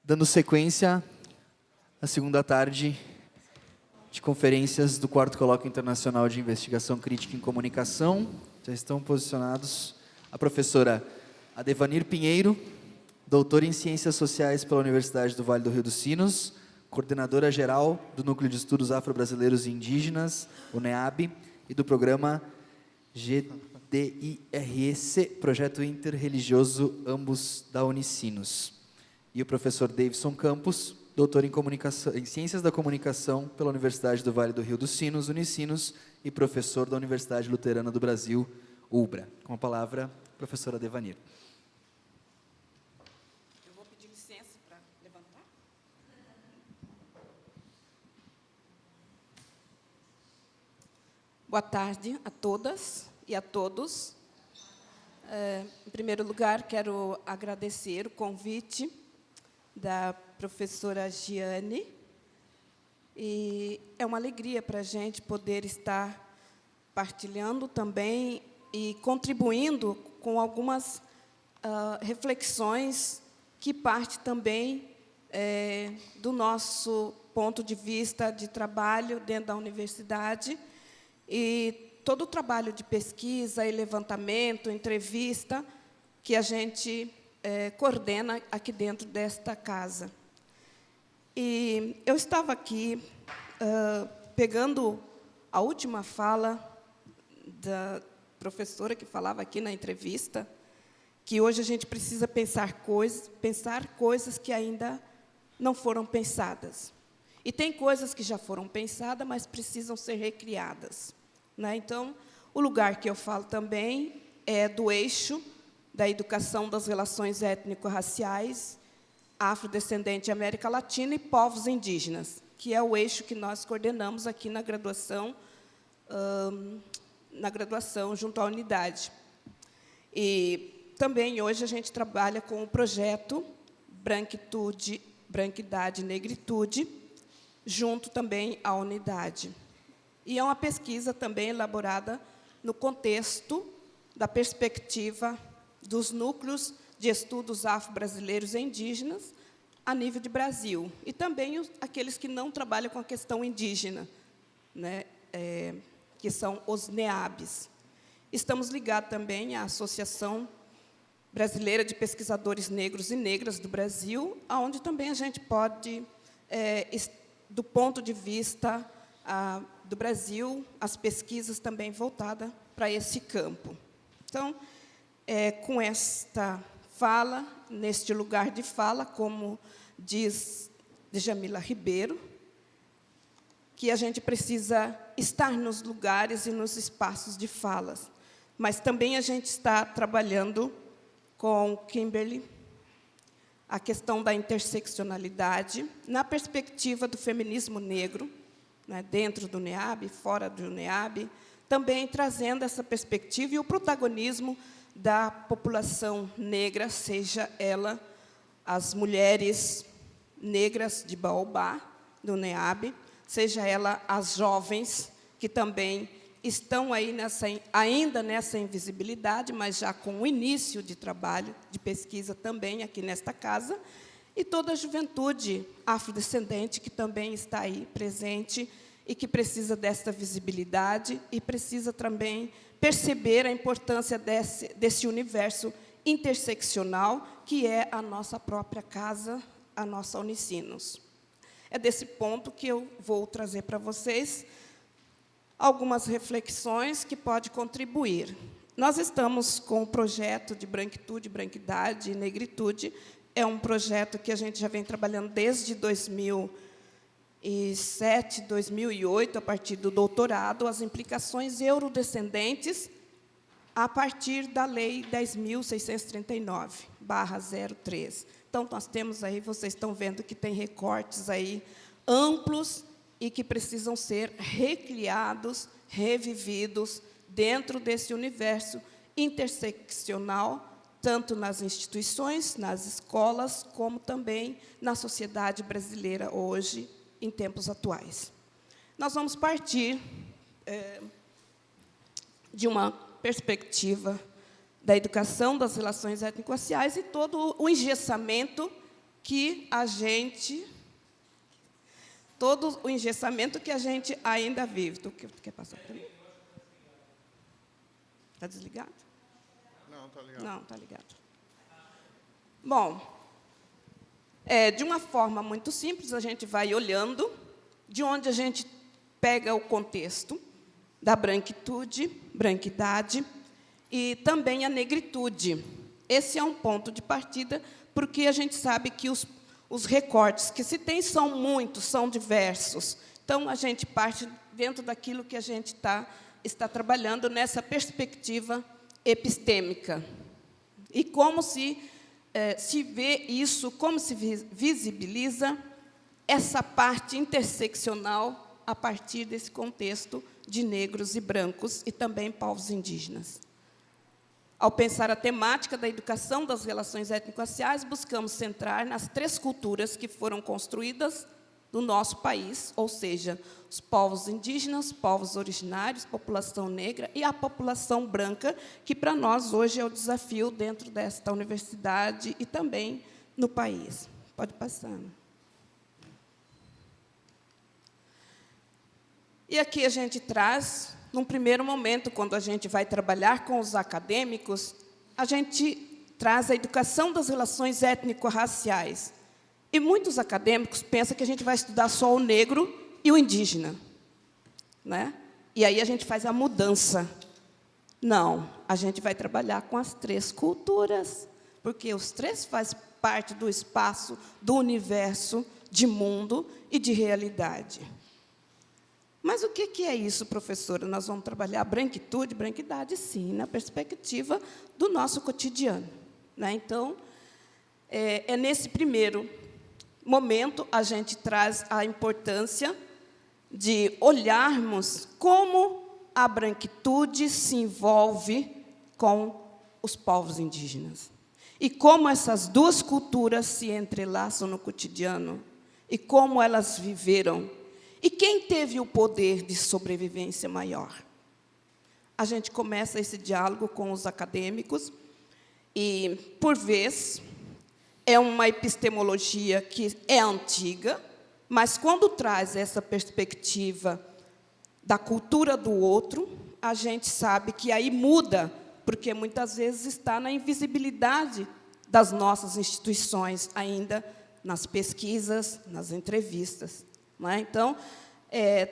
Dando sequência à segunda tarde de conferências do 4º Colóquio Internacional de Investigação Crítica em Comunicação, já estão posicionados a professora Adevanir Pinheiro, doutora em Ciências Sociais pela Universidade do Vale do Rio dos Sinos, coordenadora geral do Núcleo de Estudos Afro-Brasileiros e Indígenas, o NEAB, e do programa GDIRC, Projeto Interreligioso, ambos da Unicinos. E o professor Davidson Campos, doutor em Ciências da Comunicação pela Universidade do Vale do Rio dos Sinos, Unicinos, e professor da Universidade Luterana do Brasil, UBRA. Com a palavra, professora Adevanir. Eu vou pedir licença para levantar. Boa tarde a todas e a todos. Em primeiro lugar, quero agradecer o convite da professora Giane, e é uma alegria para a gente poder estar partilhando também e contribuindo com algumas reflexões que parte também do nosso ponto de vista de trabalho dentro da universidade, e todo o trabalho de pesquisa e levantamento, entrevista, que a gente coordena aqui dentro desta casa. E eu estava aqui pegando a última fala da professora que falava aqui na entrevista, que hoje a gente precisa pensar coisas que ainda não foram pensadas. E tem coisas que já foram pensadas, mas precisam ser recriadas, né? Então, o lugar que eu falo também é do eixo da educação das relações étnico-raciais, afrodescendente América Latina e povos indígenas, que é o eixo que nós coordenamos aqui na graduação junto à unidade. E também hoje a gente trabalha com o projeto Branquitude, Branquidade e Negritude, junto também à unidade. E é uma pesquisa também elaborada no contexto da perspectiva dos núcleos de estudos afro-brasileiros e indígenas a nível de Brasil, e também aqueles que não trabalham com a questão indígena, né, que são os NEABs. Estamos ligados também à Associação Brasileira de Pesquisadores Negros e Negras do Brasil, onde também a gente pode, do ponto de vista do Brasil, as pesquisas também voltadas para esse campo. Então, com esta fala, neste lugar de fala, como diz Djamila Ribeiro, que a gente precisa estar nos lugares e nos espaços de falas, mas também a gente está trabalhando com Kimberly a questão da interseccionalidade na perspectiva do feminismo negro, né, dentro do NEAB, fora do NEAB, também trazendo essa perspectiva e o protagonismo da população negra, seja ela as mulheres negras de Baobá, do NEAB, seja ela as jovens, que também estão aí ainda nessa invisibilidade, mas já com o início de trabalho, de pesquisa também aqui nesta casa, e toda a juventude afrodescendente que também está aí presente e que precisa desta visibilidade e precisa também perceber a importância desse universo interseccional, que é a nossa própria casa, a nossa Unicinos. É desse ponto que eu vou trazer para vocês algumas reflexões que podem contribuir. Nós estamos com o projeto de Branquitude, Branquidade e Negritude. É um projeto que a gente já vem trabalhando desde 2007, 2008, a partir do doutorado, as implicações eurodescendentes a partir da Lei 10.639/03. Então, nós temos aí, vocês estão vendo que tem recortes aí amplos e que precisam ser recriados, revividos dentro desse universo interseccional, tanto nas instituições, nas escolas, como também na sociedade brasileira hoje, em tempos atuais. Nós vamos partir de uma perspectiva da educação das relações étnico-raciais e todo o engessamento que a gente... todo o engessamento que a gente ainda vive. Tu quer passar para mim? Está desligado? Não, está ligado. Não, está ligado. Bom, de uma forma muito simples, a gente vai olhando de onde a gente pega o contexto da branquitude, branquidade e também a negritude. Esse é um ponto de partida, porque a gente sabe que os recortes que se tem são muitos, são diversos. Então, a gente parte dentro daquilo que a gente está trabalhando nessa perspectiva epistêmica. E como se vê isso, como se visibiliza essa parte interseccional a partir desse contexto de negros e brancos e também povos indígenas. Ao pensar a temática da educação das relações étnico-raciais, buscamos centrar nas 3 culturas que foram construídas no nosso país, ou seja, os povos indígenas, povos originários, população negra e a população branca, que para nós hoje é o desafio dentro desta universidade e também no país. Pode passar. E aqui a gente traz, num primeiro momento, quando a gente vai trabalhar com os acadêmicos, a gente traz a educação das relações étnico-raciais. E muitos acadêmicos pensam que a gente vai estudar só o negro e o indígena, né? E aí a gente faz a mudança. Não, a gente vai trabalhar com as 3 culturas, porque os 3 fazem parte do espaço, do universo, de mundo e de realidade. Mas o que é isso, professora? Nós vamos trabalhar branquitude, branquidade, sim, na perspectiva do nosso cotidiano, né? Então, nesse primeiro momento, a gente traz a importância de olharmos como a branquitude se envolve com os povos indígenas. E como essas 2 culturas se entrelaçam no cotidiano, e como elas viveram. E quem teve o poder de sobrevivência maior? A gente começa esse diálogo com os acadêmicos, e, por vez, é uma epistemologia que é antiga, mas, quando traz essa perspectiva da cultura do outro, a gente sabe que aí muda, porque muitas vezes está na invisibilidade das nossas instituições, ainda nas pesquisas, nas entrevistas. Não é? Então,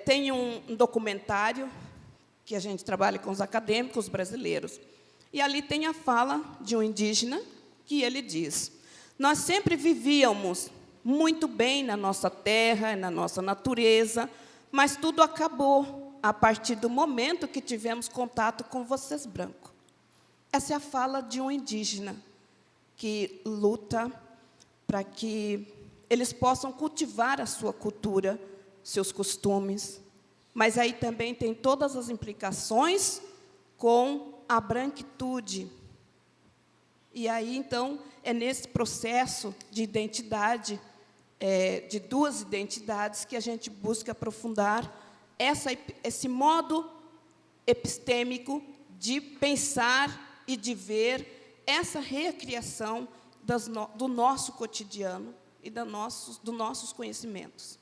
tem um documentário que a gente trabalha com os acadêmicos brasileiros, e ali tem a fala de um indígena, que ele diz: nós sempre vivíamos muito bem na nossa terra, na nossa natureza, mas tudo acabou a partir do momento que tivemos contato com vocês brancos. Essa é a fala de um indígena que luta para que eles possam cultivar a sua cultura, seus costumes, mas aí também tem todas as implicações com a branquitude. E aí, então, é nesse processo de identidade, de 2 identidades, que a gente busca aprofundar esse modo epistêmico de pensar e de ver essa recriação do nosso cotidiano e dos nossos conhecimentos.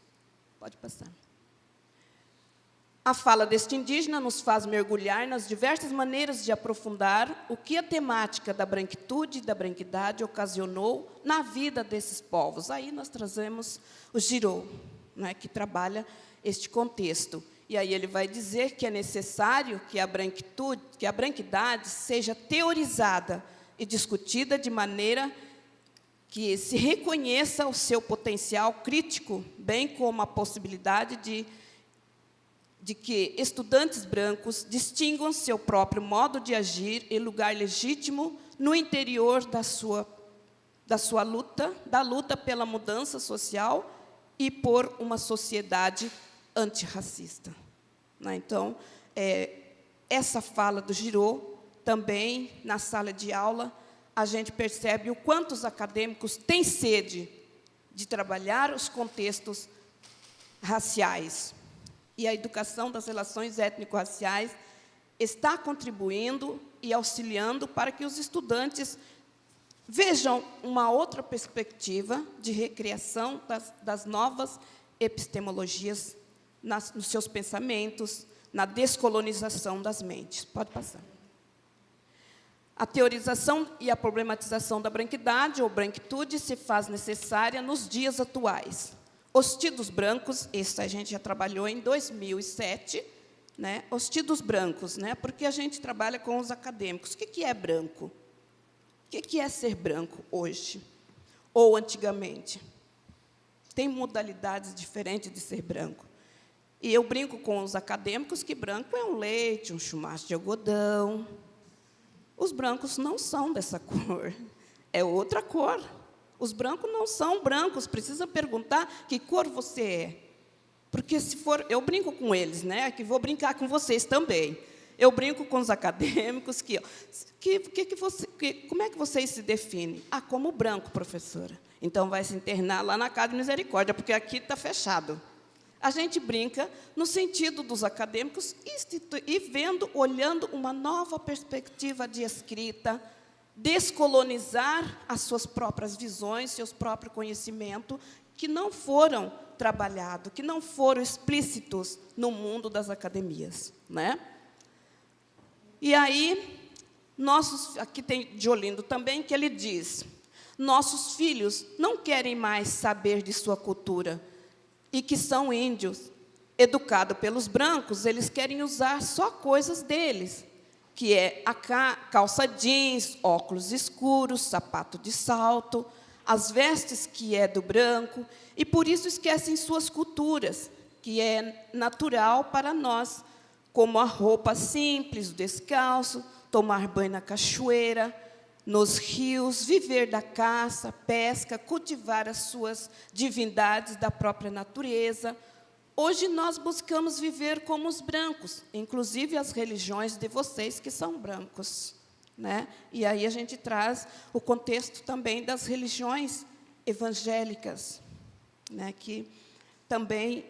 Pode passar. A fala deste indígena nos faz mergulhar nas diversas maneiras de aprofundar o que a temática da branquitude e da branquidade ocasionou na vida desses povos. Aí nós trazemos o Girô, né, que trabalha este contexto. E aí ele vai dizer que é necessário que a branquitude, que a branquidade seja teorizada e discutida de maneira que se reconheça o seu potencial crítico, bem como a possibilidade de que estudantes brancos distingam seu próprio modo de agir e lugar legítimo no interior da sua luta, da luta pela mudança social e por uma sociedade antirracista. Né? Então, essa fala do Girô, também, na sala de aula, a gente percebe o quanto os acadêmicos têm sede de trabalhar os contextos raciais. E a educação das relações étnico-raciais está contribuindo e auxiliando para que os estudantes Vejam uma outra perspectiva de recriação das novas epistemologias nos seus pensamentos, na descolonização das mentes. Pode passar. A teorização e a problematização da branquidade ou branquitude se faz necessária nos dias atuais. Os tidos brancos, isso a gente já trabalhou em 2007, né? Os tidos brancos, né? Porque a gente trabalha com os acadêmicos. O que é branco? O que é ser branco hoje? Ou antigamente? Tem modalidades diferentes de ser branco. E eu brinco com os acadêmicos que branco é um leite, um chumaço de algodão. Os brancos não são dessa cor, é outra cor. Os brancos não são brancos, precisa perguntar que cor você é. Porque se for, eu brinco com eles, né? Que vou brincar com vocês também. Eu brinco com os acadêmicos como é que vocês se definem? Ah, como branco, professora. Então vai se internar lá na Casa de Misericórdia, porque aqui está fechado. A gente brinca no sentido dos acadêmicos e vendo, olhando uma nova perspectiva de escrita, descolonizar as suas próprias visões, seus próprios conhecimentos, que não foram trabalhados, que não foram explícitos no mundo das academias, né? E aí, aqui tem de Olindo também, que ele diz, nossos filhos não querem mais saber de sua cultura, e que são índios, educados pelos brancos, eles querem usar só coisas deles, que é a calça jeans, óculos escuros, sapato de salto, as vestes que é do branco, e por isso esquecem suas culturas, que é natural para nós, como a roupa simples, o descalço, tomar banho na cachoeira, nos rios, viver da caça, pesca, cultivar as suas divindades da própria natureza. Hoje nós buscamos viver como os brancos, inclusive as religiões de vocês que são brancos, né? E aí a gente traz o contexto também das religiões evangélicas, né? Que também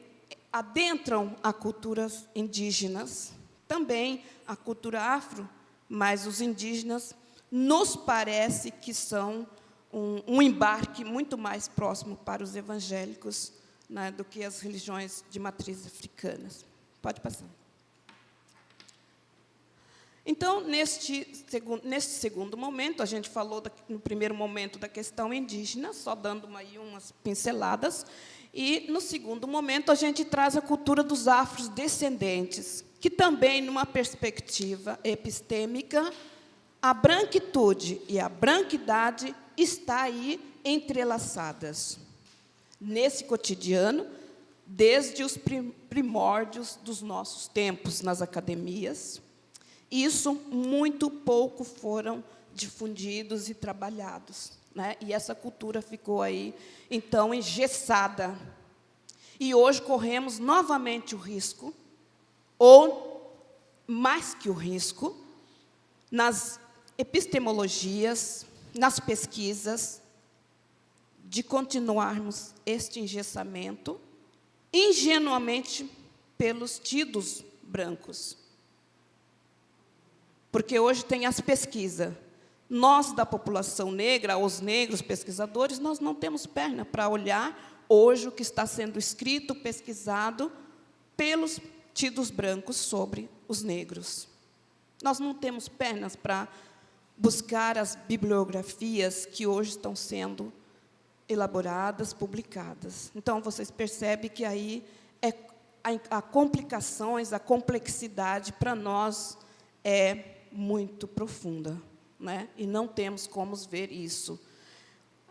adentram a culturas indígenas, também a cultura afro, mas os indígenas nos parece que são um embarque muito mais próximo para os evangélicos, né, do que as religiões de matriz africanas. Pode passar. Então, neste segundo momento, a gente falou no primeiro momento da questão indígena, só dando umas pinceladas, e no segundo momento a gente traz a cultura dos afrodescendentes, que também, numa perspectiva epistêmica, a branquitude e a branquidade estão aí entrelaçadas nesse cotidiano, desde os primórdios dos nossos tempos nas academias. Isso muito pouco foram difundidos e trabalhados, né? E essa cultura ficou aí, então, engessada. E hoje corremos novamente o risco, ou mais que o risco, nas epistemologias, nas pesquisas, de continuarmos este engessamento, ingenuamente pelos tidos brancos. Porque hoje tem as pesquisas. Nós, da população negra, os negros pesquisadores, nós não temos perna para olhar hoje o que está sendo escrito, pesquisado pelos tidos brancos sobre os negros. Nós não temos pernas para buscar as bibliografias que hoje estão sendo elaboradas, publicadas. Então, vocês percebem que aí há complicações, a complexidade para nós é muito profunda, né? E não temos como ver isso.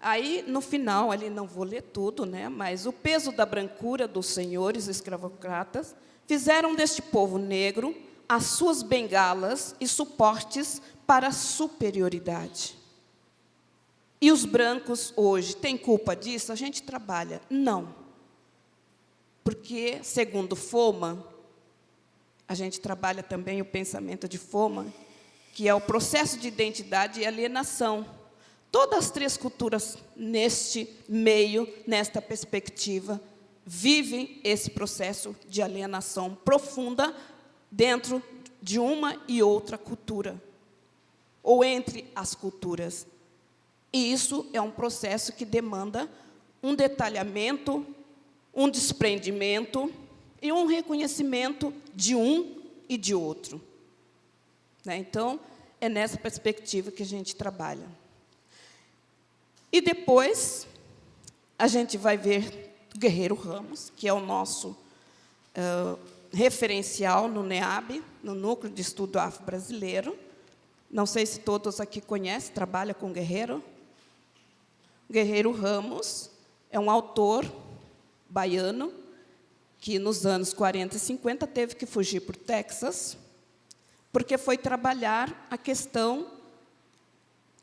Aí, no final, ali não vou ler tudo, né? Mas o peso da brancura dos senhores escravocratas fizeram deste povo negro as suas bengalas e suportes para a superioridade. E os brancos hoje têm culpa disso? A gente trabalha? Não. Porque, segundo Foma, a gente trabalha também o pensamento de Foma, que é o processo de identidade e alienação. Todas as três culturas, neste meio, nesta perspectiva, vivem esse processo de alienação profunda dentro de uma e outra cultura, ou entre as culturas. E isso é um processo que demanda um detalhamento, um desprendimento e um reconhecimento de um e de outro. Né? Então, é nessa perspectiva que a gente trabalha. E depois, a gente vai ver o Guerreiro Ramos, que é o nosso referencial no NEAB, no Núcleo de Estudo Afro-Brasileiro. Não sei se todos aqui conhecem, trabalha com o Guerreiro. O Guerreiro Ramos é um autor baiano que, nos anos 40 e 50, teve que fugir para o Texas, porque foi trabalhar a questão,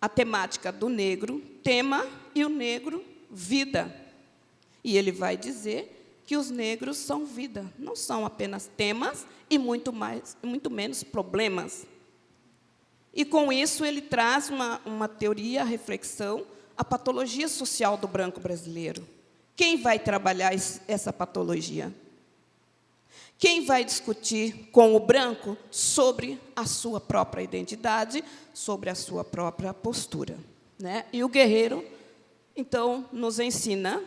a temática do negro, tema, e o negro, vida. E ele vai dizer que os negros são vida, não são apenas temas e muito menos problemas. E, com isso, ele traz uma teoria, a reflexão, a patologia social do branco brasileiro. Quem vai trabalhar essa patologia? Quem vai discutir com o branco sobre a sua própria identidade, sobre a sua própria postura? Né? E o Guerreiro, então, nos ensina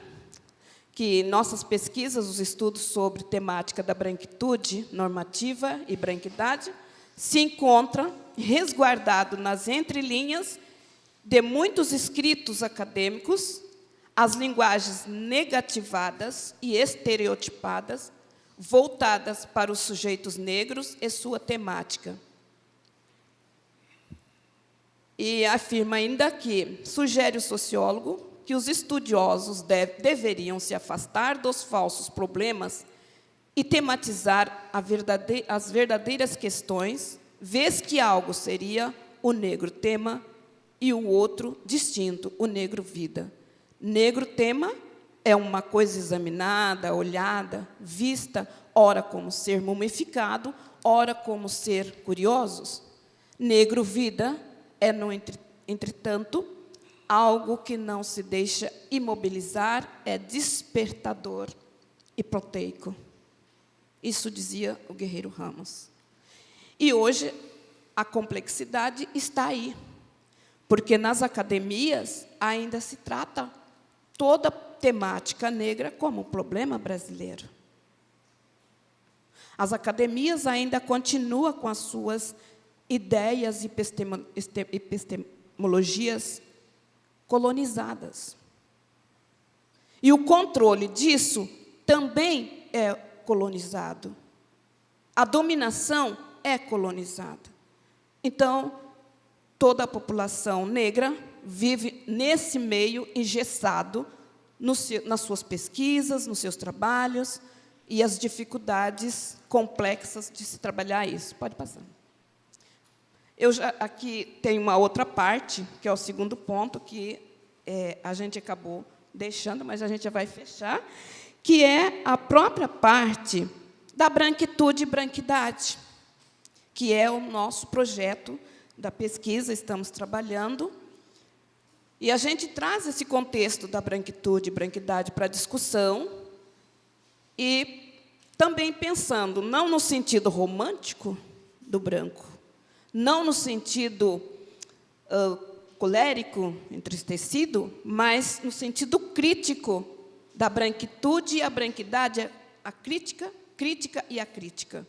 que nossas pesquisas, os estudos sobre temática da branquitude normativa e branquidade, se encontram resguardado nas entrelinhas de muitos escritos acadêmicos, as linguagens negativadas e estereotipadas, voltadas para os sujeitos negros e sua temática. E afirma ainda que, sugere o sociólogo, que os estudiosos deveriam se afastar dos falsos problemas e tematizar as verdadeiras questões, vez que algo seria o negro tema e o outro distinto, o negro vida. Negro tema é uma coisa examinada, olhada, vista, ora como ser mumificado, ora como ser curiosos. Negro vida é, entretanto, algo que não se deixa imobilizar, é despertador e proteico. Isso dizia o Guerreiro Ramos. E hoje a complexidade está aí, porque nas academias ainda se trata toda a temática negra como um problema brasileiro. As academias ainda continuam com as suas ideias e epistemologias colonizadas. E o controle disso também é colonizado. A dominação é colonizada. Então, toda a população negra vive nesse meio engessado, nas suas pesquisas, nos seus trabalhos, e as dificuldades complexas de se trabalhar isso. Pode passar. Eu já aqui tenho uma outra parte, que é o segundo ponto, que a gente acabou deixando, mas a gente já vai fechar, que é a própria parte da branquitude e branquidade, que é o nosso projeto da pesquisa, estamos trabalhando. E a gente traz esse contexto da branquitude e branquidade para a discussão, e também pensando, não no sentido romântico do branco, não no sentido colérico, entristecido, mas no sentido crítico da branquitude e a branquidade, a crítica e a crítica.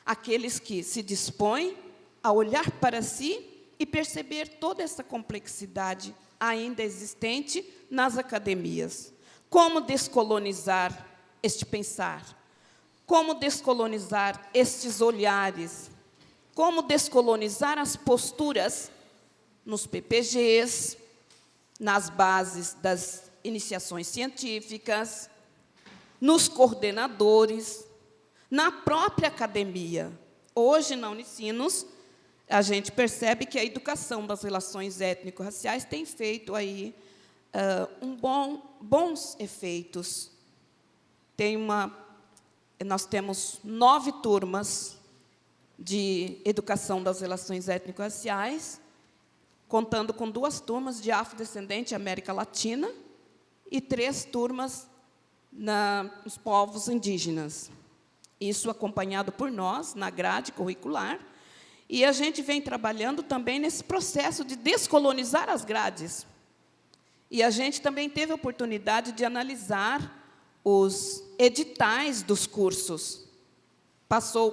Aqueles que se dispõem a olhar para si e perceber toda essa complexidade ainda existente nas academias. Como descolonizar este pensar? Como descolonizar estes olhares? Como descolonizar as posturas nos PPGs, nas bases das iniciações científicas, nos coordenadores, na própria academia. Hoje, na Unicinos, a gente percebe que a educação das relações étnico-raciais tem feito aí bons efeitos. Nós temos 9 turmas de educação das relações étnico-raciais, contando com 2 turmas de afrodescendente e América Latina e 3 turmas nos povos indígenas. Isso acompanhado por nós, na grade curricular, e a gente vem trabalhando também nesse processo de descolonizar as grades, E a gente também teve a oportunidade de analisar os editais dos cursos. Passou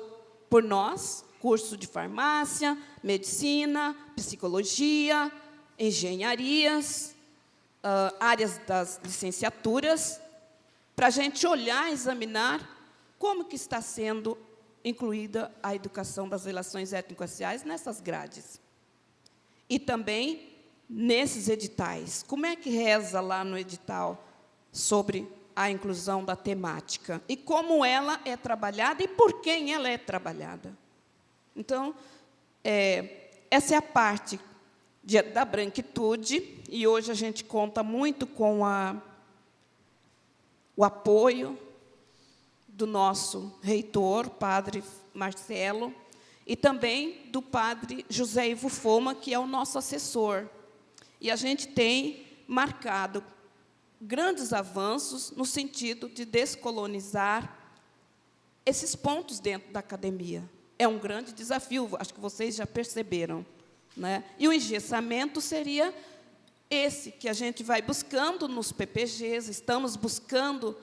por nós, curso de farmácia, medicina, psicologia, engenharias, áreas das licenciaturas, para a gente olhar, examinar como que está sendo incluída a educação das relações étnico-raciais nessas grades. E também nesses editais. Como é que reza lá no edital sobre a inclusão da temática? E como ela é trabalhada e por quem ela é trabalhada? Então, essa é a parte da branquitude, e hoje a gente conta muito com o apoio do nosso reitor, padre Marcelo, e também do padre José Ivo Foma, que é o nosso assessor. E a gente tem marcado grandes avanços no sentido de descolonizar esses pontos dentro da academia. É um grande desafio, acho que vocês já perceberam, né? E o engessamento seria esse que a gente vai buscando nos PPGs, estamos buscando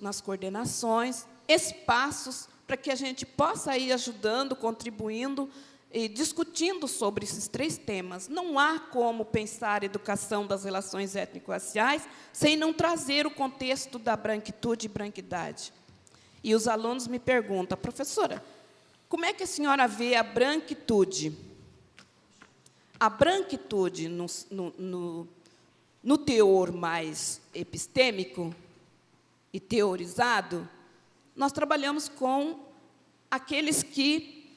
nas coordenações, espaços para que a gente possa ir ajudando, contribuindo e discutindo sobre esses 3 temas. Não há como pensar a educação das relações étnico-raciais sem não trazer o contexto da branquitude e branquidade. E os alunos me perguntam, professora, como é que a senhora vê a branquitude? A branquitude, no teor mais epistêmico e teorizado, nós trabalhamos com aqueles que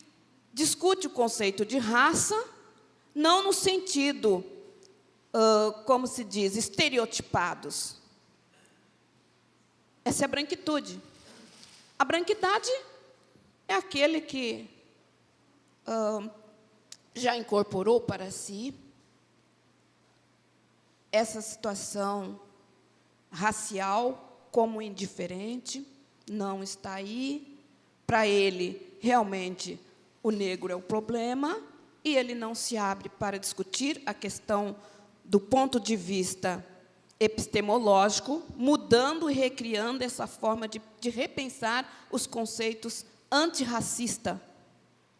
discutem o conceito de raça, não no sentido, como se diz, estereotipados. Essa é a branquitude. A branquidade é aquele que já incorporou para si essa situação racial como indiferente, não está aí. Para ele, realmente, o negro é o problema, e ele não se abre para discutir a questão do ponto de vista epistemológico, mudando e recriando essa forma de repensar os conceitos antirracista,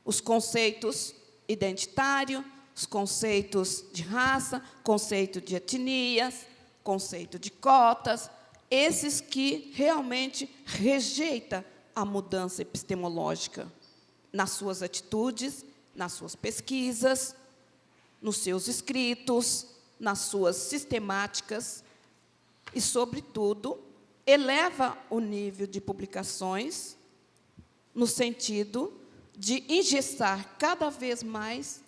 os conceitos identitário, os conceitos de raça, conceito de etnias, conceito de cotas, esses que realmente rejeita a mudança epistemológica nas suas atitudes, nas suas pesquisas, nos seus escritos, nas suas sistemáticas e, sobretudo, eleva o nível de publicações no sentido de engessar cada vez mais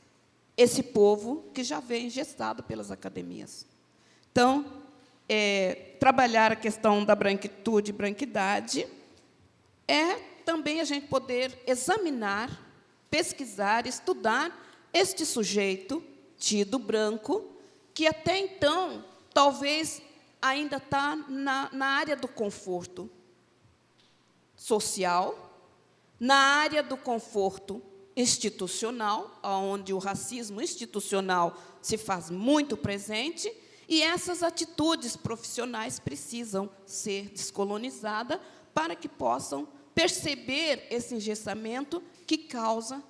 esse povo que já vem engessado pelas academias. Então, trabalhar a questão da branquitude e branquidade é também a gente poder examinar, pesquisar, estudar este sujeito tido branco, que até então, talvez, ainda está na área do conforto social, na área do conforto institucional, onde o racismo institucional se faz muito presente, e essas atitudes profissionais precisam ser descolonizadas para que possam perceber esse engessamento que causa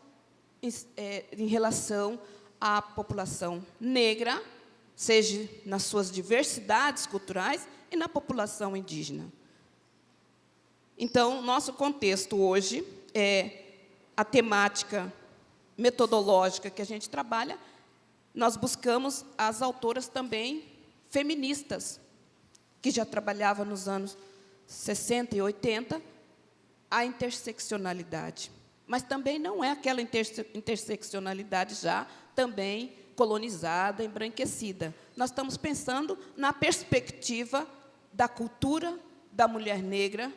em relação à população negra, seja nas suas diversidades culturais e na população indígena. Então, nosso contexto hoje a temática metodológica que a gente trabalha, nós buscamos as autoras também feministas, que já trabalhavam nos anos 60 e 80, a interseccionalidade. Mas também não é aquela interseccionalidade já também colonizada, embranquecida. Nós estamos pensando na perspectiva da cultura da mulher negra,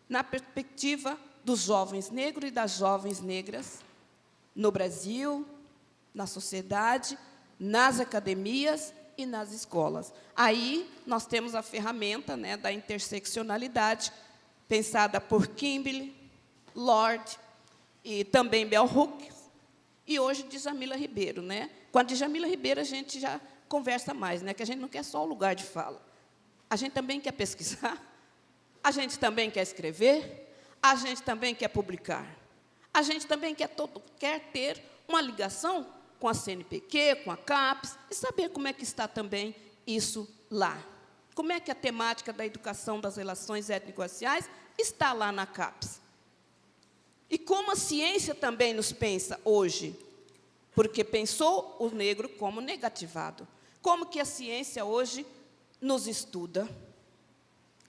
na perspectiva dos jovens negros e das jovens negras no Brasil, na sociedade, nas academias e nas escolas. Aí nós temos a ferramenta, né, da interseccionalidade, pensada por Kimberly, Lord e também Bell Hooks, e hoje Djamila Ribeiro, né? Com a Djamila Ribeiro, a gente já conversa mais, né? Que a gente não quer só o lugar de fala. A gente também quer pesquisar, a gente também quer escrever, a gente também quer publicar. A gente também quer ter uma ligação com a CNPq, com a CAPES, e saber como é que está também isso lá. Como é que a temática da educação das relações étnico-raciais está lá na CAPES. E como a ciência também nos pensa hoje, porque pensou o negro como negativado. Como que a ciência hoje nos estuda?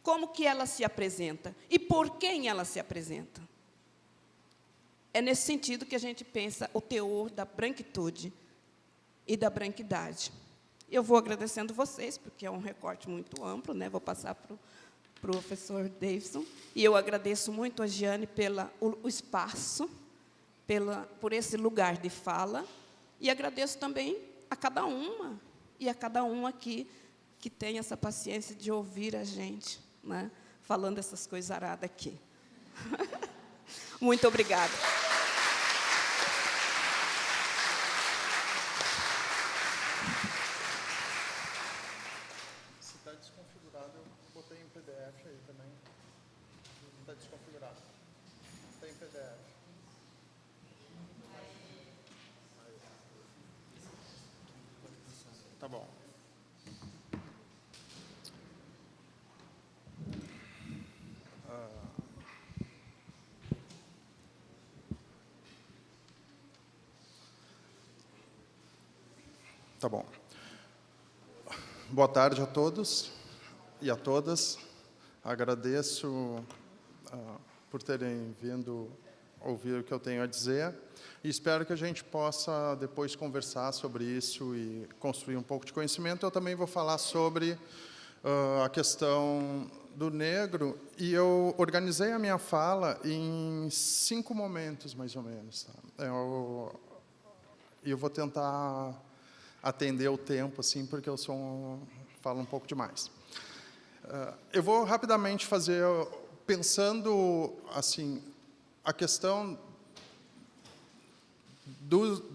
Como que ela se apresenta? E por quem ela se apresenta? É nesse sentido que a gente pensa o teor da branquitude e da branquidade. Eu vou agradecendo vocês, porque é um recorte muito amplo, né? Vou passar para o professor Davidson. E eu agradeço muito a Giane pelo espaço, por esse lugar de fala, e agradeço também a cada uma e a cada um aqui que tem essa paciência de ouvir a gente, né? Falando essas coisas aradas aqui. Muito obrigada. Se está desconfigurado, eu botei em PDF aí também. Está desconfigurado. Está em PDF. Tá bom. Tá bom. Boa tarde a todos e a todas. Agradeço por terem vindo ouvir o que eu tenho a dizer e espero que a gente possa depois conversar sobre isso e construir um pouco de conhecimento. Eu também vou falar sobre a questão do negro e eu organizei a minha fala em 5 momentos, mais ou menos. Tá? Eu vou tentar atender o tempo, assim, porque eu falo um pouco demais. Eu vou rapidamente fazer, pensando, assim, a questão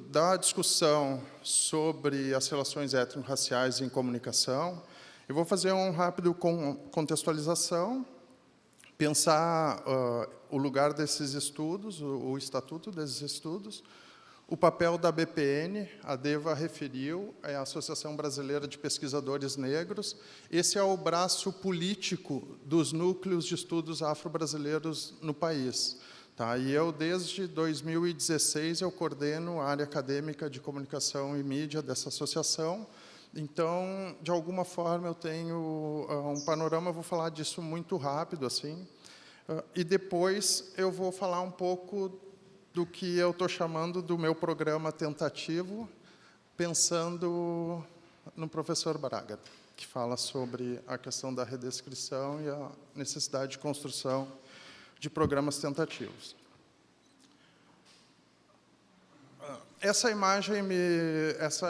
da discussão sobre as relações étnico-raciais em comunicação. Eu vou fazer um rápido contextualização, pensar o lugar desses estudos, o estatuto desses estudos, o papel da BPN, a Deva referiu, é a Associação Brasileira de Pesquisadores Negros. Esse é o braço político dos núcleos de estudos afro-brasileiros no país. Tá? E eu, desde 2016, eu coordeno a área acadêmica de comunicação e mídia dessa associação. Então, de alguma forma, eu tenho um panorama, eu vou falar disso muito rápido, assim. E depois eu vou falar um pouco do que eu estou chamando do meu programa tentativo, pensando no professor Braga, que fala sobre a questão da redescrição e a necessidade de construção de programas tentativos. Essa imagem,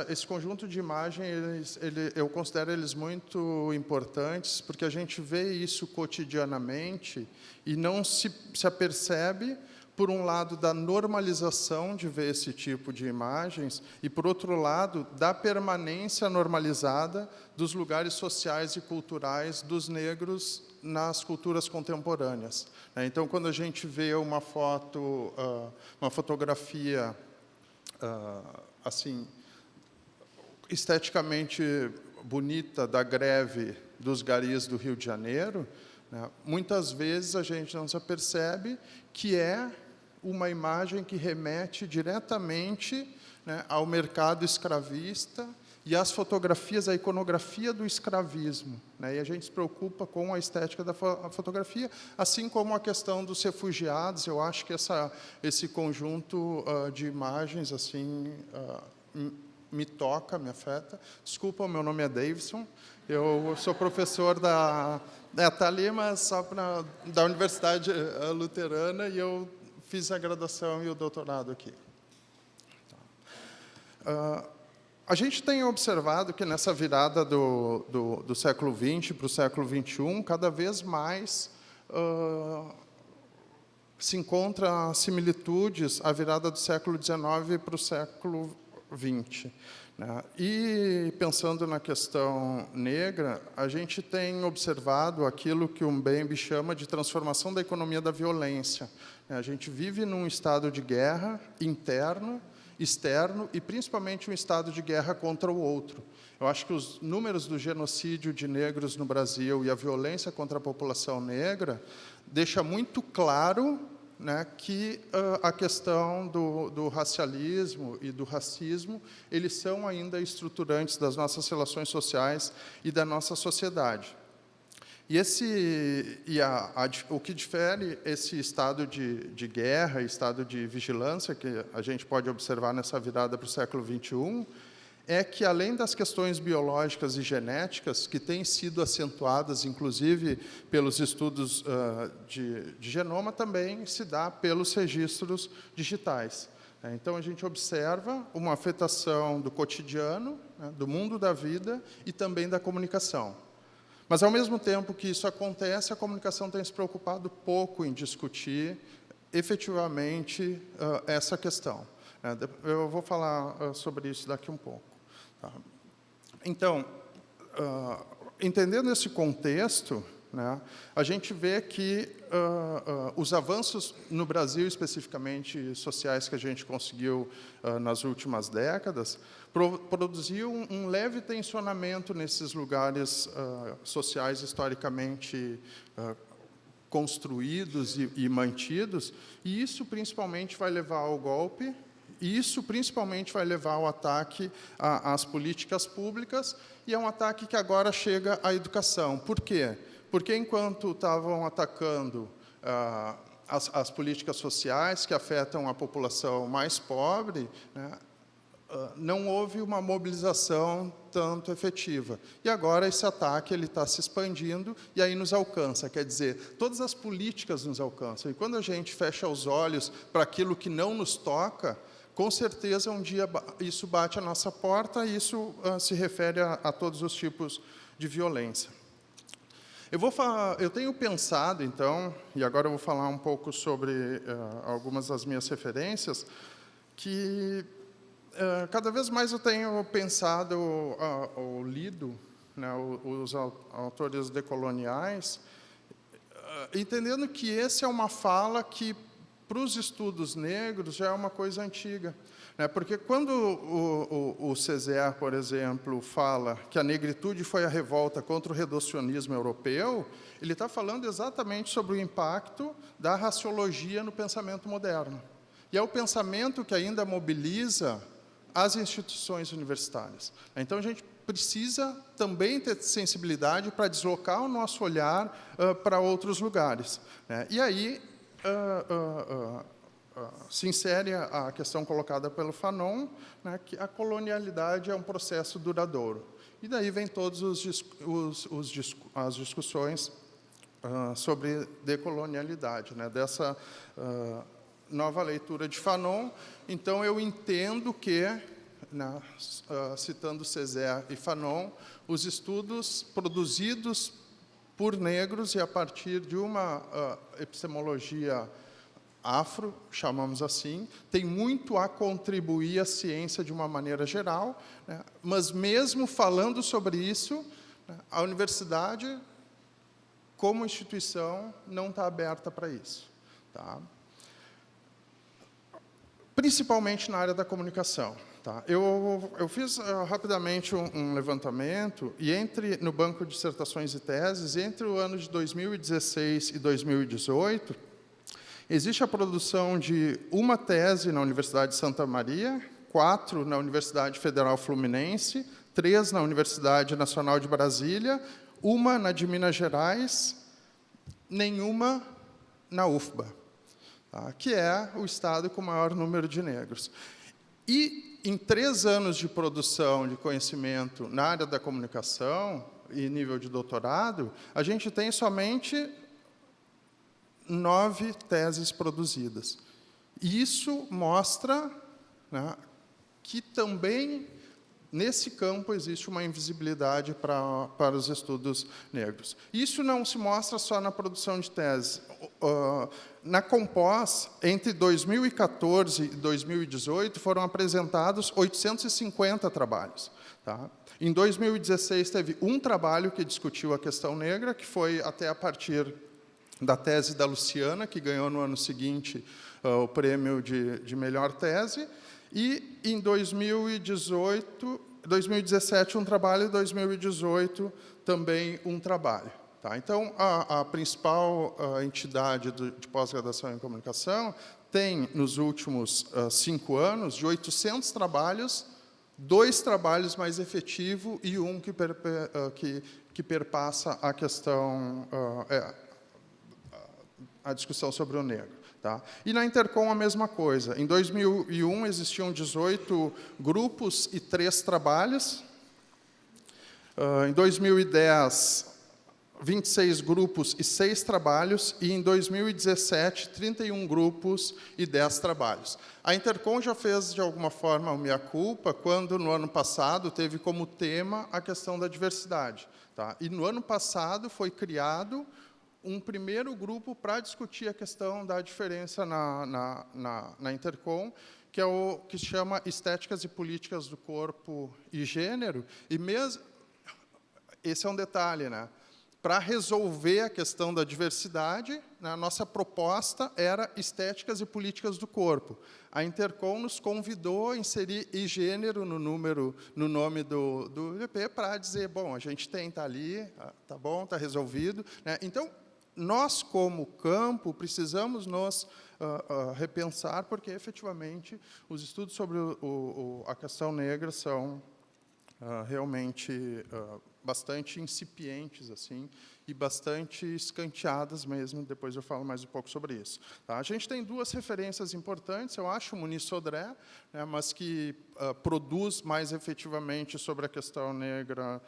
esse conjunto de imagens, eu considero eles muito importantes, porque a gente vê isso cotidianamente e não se apercebe, por um lado, da normalização de ver esse tipo de imagens e, por outro lado, da permanência normalizada dos lugares sociais e culturais dos negros nas culturas contemporâneas. Então, quando a gente vê uma fotografia assim, esteticamente bonita da greve dos garis do Rio de Janeiro, né, muitas vezes a gente não se apercebe que é uma imagem que remete diretamente, né, ao mercado escravista e às fotografias, à iconografia do escravismo. Né, e a gente se preocupa com a estética da fotografia, assim como a questão dos refugiados. Eu acho que esse conjunto de imagens assim, me toca, me afeta. Desculpa, o meu nome é Davidson, eu sou professor está ali, mas só da Universidade Luterana, e eu fiz a graduação e o doutorado aqui. A gente tem observado que, nessa virada do século XX para o século XXI, cada vez mais se encontra similitudes à virada do século XIX para o século XX. né? E, pensando na questão negra, a gente tem observado aquilo que o Mbembe chama de transformação da economia da violência. A gente vive num estado de guerra interno, externo e, principalmente, um estado de guerra contra o outro. Eu acho que os números do genocídio de negros no Brasil e a violência contra a população negra deixa muito claro, né, que a questão do racialismo e do racismo, eles são ainda estruturantes das nossas relações sociais e da nossa sociedade. O que difere esse estado de guerra, estado de vigilância, que a gente pode observar nessa virada para o século XXI, é que, além das questões biológicas e genéticas, que têm sido acentuadas, inclusive, pelos estudos de genoma, também se dá pelos registros digitais. Então, a gente observa uma afetação do cotidiano, né, do mundo da vida e também da comunicação. Mas, ao mesmo tempo que isso acontece, a comunicação tem se preocupado pouco em discutir efetivamente essa questão. Eu vou falar sobre isso daqui um pouco. Tá? Então, entendendo esse contexto, né, a gente vê que os avanços no Brasil, especificamente sociais, que a gente conseguiu nas últimas décadas, produziu um leve tensionamento nesses lugares sociais historicamente construídos e mantidos, e isso principalmente vai levar ao golpe. E isso, principalmente, vai levar ao ataque às políticas públicas, e é um ataque que agora chega à educação. Por quê? Porque, enquanto estavam atacando as políticas sociais, que afetam a população mais pobre, né, não houve uma mobilização tanto efetiva. E agora esse ataque está se expandindo e aí nos alcança. Quer dizer, todas as políticas nos alcançam. E quando a gente fecha os olhos para aquilo que não nos toca, com certeza, um dia isso bate à nossa porta e isso se refere a todos os tipos de violência. Eu tenho pensado, então, e agora eu vou falar um pouco sobre algumas das minhas referências, que cada vez mais eu tenho pensado ou lido, né, os autores decoloniais, entendendo que essa é uma fala que, para os estudos negros, já é uma coisa antiga. Né? Porque quando o Césaire, por exemplo, fala que a negritude foi a revolta contra o reducionismo europeu, ele está falando exatamente sobre o impacto da raciologia no pensamento moderno. E é o pensamento que ainda mobiliza as instituições universitárias. Então, a gente precisa também ter sensibilidade para deslocar o nosso olhar para outros lugares. Né? E aí, se insere a questão colocada pelo Fanon, né, que a colonialidade é um processo duradouro. E daí vem todas as discussões sobre decolonialidade, né, dessa nova leitura de Fanon. Então, eu entendo que, né, citando Césaire e Fanon, os estudos produzidos por negros e a partir de uma epistemologia afro, chamamos assim, tem muito a contribuir à ciência de uma maneira geral, né? Mas, mesmo falando sobre isso, né, a universidade, como instituição, não está aberta para isso. Tá? Principalmente na área da comunicação. Tá? Eu fiz rapidamente um levantamento, e no banco de dissertações e teses, entre o ano de 2016 e 2018, existe a produção de uma tese na Universidade de Santa Maria, 4 na Universidade Federal Fluminense, 3 na Universidade Nacional de Brasília, 1 na de Minas Gerais, nenhuma na UFBA, tá? Que é o estado com o maior número de negros. E, em 3 anos de produção de conhecimento na área da comunicação e nível de doutorado, a gente tem somente 9 teses produzidas. Isso mostra, né, que também, nesse campo, existe uma invisibilidade para os estudos negros. Isso não se mostra só na produção de teses. na Compós, entre 2014 e 2018, foram apresentados 850 trabalhos. Tá? Em 2016, teve um trabalho que discutiu a questão negra, que foi até a partir da tese da Luciana, que ganhou no ano seguinte o prêmio de melhor tese, e em 2017 um trabalho, em 2018 também um trabalho. Tá? Então, a principal entidade de pós-graduação em comunicação tem, nos últimos 5 anos, de 800 trabalhos, 2 trabalhos mais efetivos e um que perpassa a questão, a discussão sobre o negro. Tá? E na Intercom a mesma coisa. Em 2001 existiam 18 grupos e 3 trabalhos. Em 2010, 26 grupos e 6 trabalhos, e em 2017, 31 grupos e 10 trabalhos. A Intercom já fez, de alguma forma, o meia-culpa, quando, no ano passado, teve como tema a questão da diversidade. Tá? E, no ano passado, foi criado um primeiro grupo para discutir a questão da diferença na Intercom, que é o que se chama Estéticas e Políticas do Corpo e Gênero, e mesmo... Esse é um detalhe, né? Para resolver a questão da diversidade, a nossa proposta era estéticas e políticas do corpo. A Intercom nos convidou a inserir e gênero no nome do IP para dizer, bom, a gente está ali, tá bom, está resolvido. Né? Então, nós, como campo, precisamos nos repensar, porque, efetivamente, os estudos sobre a questão negra são realmente bastante incipientes, assim, e bastante escanteadas mesmo. Depois eu falo mais um pouco sobre isso. Tá? A gente tem 2 referências importantes, eu acho, o Muniz Sodré, né, mas que produz mais efetivamente sobre a questão negra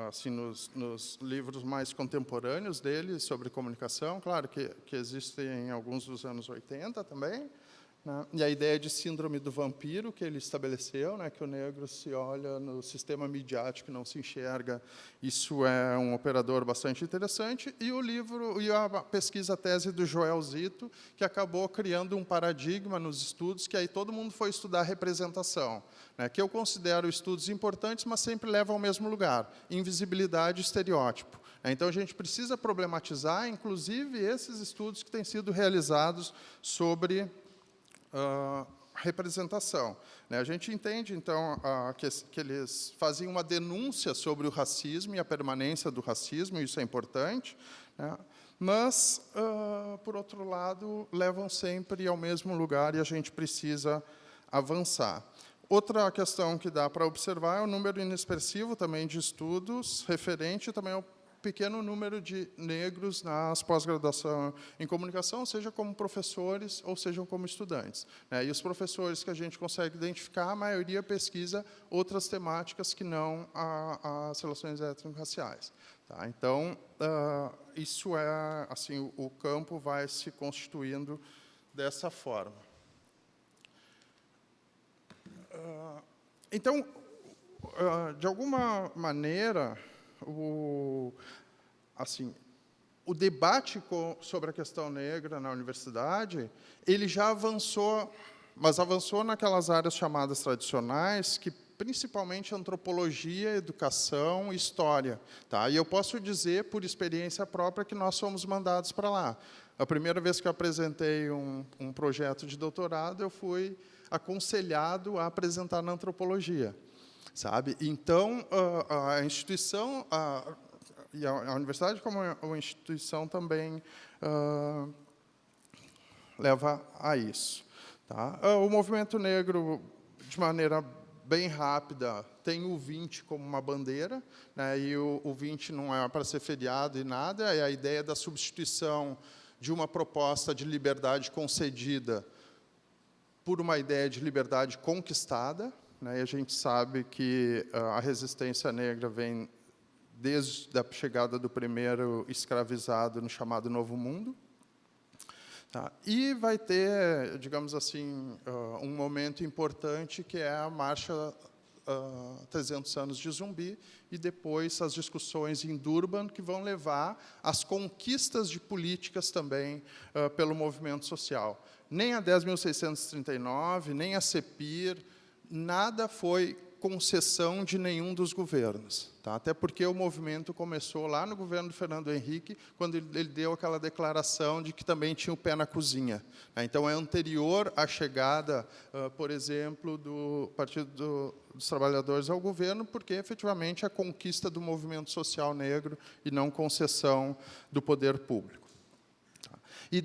assim, nos livros mais contemporâneos dele, sobre comunicação, claro que existem alguns dos anos 80 também, né? E a ideia de síndrome do vampiro que ele estabeleceu, né, que o negro se olha no sistema midiático e não se enxerga, isso é um operador bastante interessante. E o livro e a pesquisa, a tese do Joel Zito, que acabou criando um paradigma nos estudos, que aí todo mundo foi estudar representação, né, que eu considero estudos importantes, mas sempre levam ao mesmo lugar, invisibilidade e estereótipo. Então, a gente precisa problematizar, inclusive, esses estudos que têm sido realizados sobre representação. A gente entende, então, que eles faziam uma denúncia sobre o racismo e a permanência do racismo, isso é importante, né? Mas, por outro lado, levam sempre ao mesmo lugar e a gente precisa avançar. Outra questão que dá para observar é o número inexpressivo também de estudos, referente também ao pequeno número de negros nas pós-graduação em comunicação, seja como professores ou sejam como estudantes. E os professores que a gente consegue identificar, a maioria pesquisa outras temáticas que não as relações étnico-raciais. Tá? Então, isso é, assim, o campo vai se constituindo dessa forma. Então, de alguma maneira, o debate sobre a questão negra na universidade, ele já avançou, mas avançou naquelas áreas chamadas tradicionais, que principalmente antropologia, educação e história. Tá? E eu posso dizer, por experiência própria, que nós fomos mandados para lá. A primeira vez que eu apresentei um projeto de doutorado, eu fui aconselhado a apresentar na antropologia. Sabe? Então, a instituição, e a universidade como uma instituição também leva a isso. Tá? O movimento negro, de maneira bem rápida, tem o 20 como uma bandeira, né? E o 20 não é para ser feriado e nada, é a ideia da substituição de uma proposta de liberdade concedida por uma ideia de liberdade conquistada. E a gente sabe que a resistência negra vem desde a chegada do primeiro escravizado no chamado Novo Mundo. Tá? E vai ter, digamos assim, um momento importante, que é a marcha 300 anos de Zumbi, e depois as discussões em Durban, que vão levar às conquistas de políticas também pelo movimento social. Nem a 10.639, nem a CEPIR, nada foi concessão de nenhum dos governos. Tá? Até porque o movimento começou lá no governo do Fernando Henrique, quando ele deu aquela declaração de que também tinha o pé na cozinha. Então, é anterior à chegada, por exemplo, do Partido dos Trabalhadores ao governo, porque, efetivamente, é a conquista do movimento social negro e não concessão do poder público. E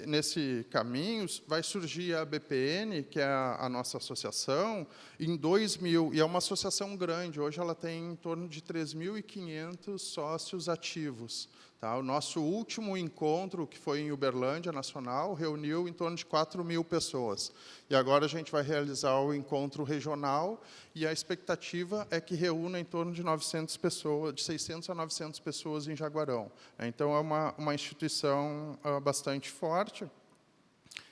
nesse caminho vai surgir a BPN, que é a nossa associação, em 2000, e é uma associação grande, hoje ela tem em torno de 3.500 sócios ativos. Tá? O nosso último encontro, que foi em Uberlândia Nacional, reuniu em torno de 4.000 pessoas. E agora a gente vai realizar o encontro regional, e a expectativa é que reúna em torno de 900 pessoas, de 600 a 900 pessoas em Jaguarão. Então, é uma instituição bastante forte.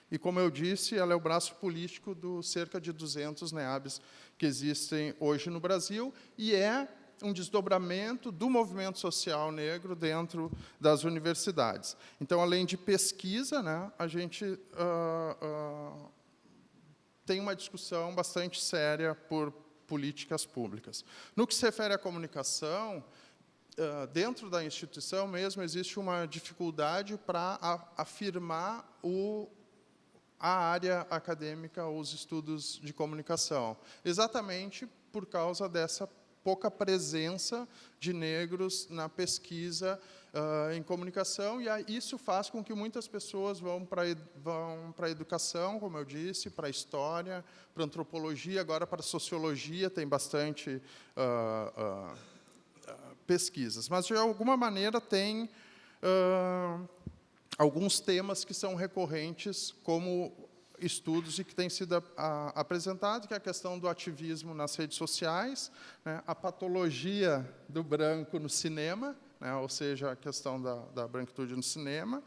E, como eu disse, ela é o braço político dos cerca de 200 NEABs que existem hoje no Brasil, e é um desdobramento do movimento social negro dentro das universidades. Então, além de pesquisa, né, a gente tem uma discussão bastante séria por políticas públicas. No que se refere à comunicação, dentro da instituição mesmo existe uma dificuldade para afirmar a área acadêmica, os estudos de comunicação, exatamente por causa dessa pouca presença de negros na pesquisa em comunicação, e isso faz com que muitas pessoas vão para a educação, como eu disse, para a história, para a antropologia, agora para a sociologia, tem bastante pesquisas. Mas, de alguma maneira, tem alguns temas que são recorrentes como estudos e que têm sido apresentados, que é a questão do ativismo nas redes sociais, né, a patologia do branco no cinema, né, ou seja, a questão da branquitude no cinema,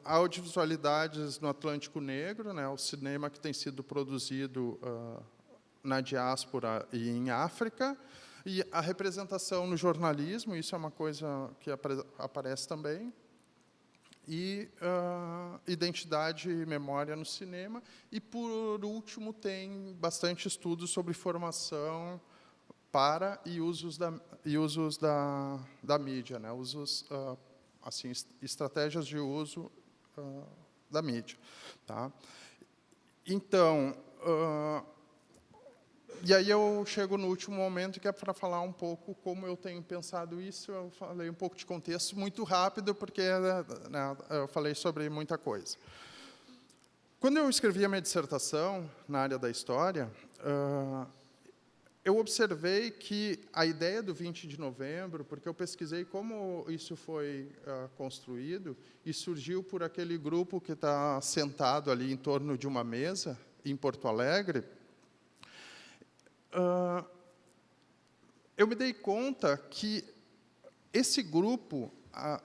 audiovisualidades no Atlântico Negro, né, o cinema que tem sido produzido na diáspora e em África, e a representação no jornalismo, isso é uma coisa que aparece também, e identidade e memória no cinema. E, por último, tem bastante estudos sobre formação para e usos da mídia, né? Usos, assim, estratégias de uso da mídia. Tá? Então, e aí eu chego no último momento, que é para falar um pouco como eu tenho pensado isso. Eu falei um pouco de contexto muito rápido, porque né, eu falei sobre muita coisa. Quando eu escrevi a minha dissertação na área da história, eu observei que a ideia do 20 de novembro, porque eu pesquisei como isso foi construído, e surgiu por aquele grupo que está sentado ali em torno de uma mesa, em Porto Alegre. Eu me dei conta que esse grupo, a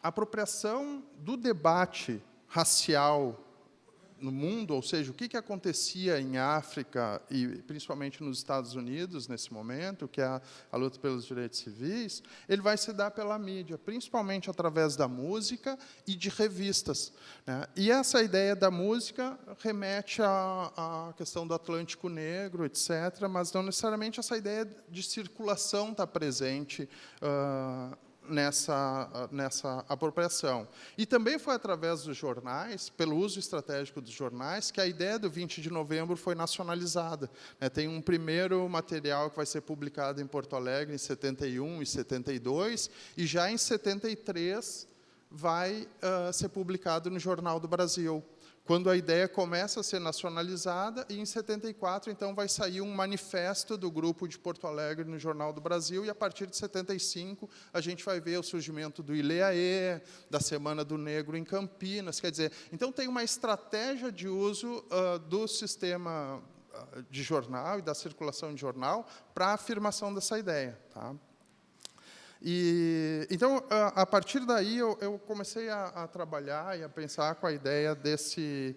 apropriação do debate racial no mundo, ou seja, o que acontecia em África e principalmente nos Estados Unidos nesse momento, que é a luta pelos direitos civis, ele vai se dar pela mídia, principalmente através da música e de revistas, né? E essa ideia da música remete à questão do Atlântico Negro, etc., mas não necessariamente essa ideia de circulação está presente nessa apropriação. E também foi através dos jornais, pelo uso estratégico dos jornais, que a ideia do 20 de novembro foi nacionalizada. Tem um primeiro material que vai ser publicado em Porto Alegre em 71 e 72, e já em 73 vai ser publicado no Jornal do Brasil, quando a ideia começa a ser nacionalizada, e em 74, então, vai sair um manifesto do grupo de Porto Alegre no Jornal do Brasil, e a partir de 75 a gente vai ver o surgimento do ILEAE, da Semana do Negro em Campinas, quer dizer, então tem uma estratégia de uso do sistema de jornal e da circulação de jornal para a afirmação dessa ideia. Tá? Então, a partir daí, eu comecei a trabalhar e a pensar com a ideia desse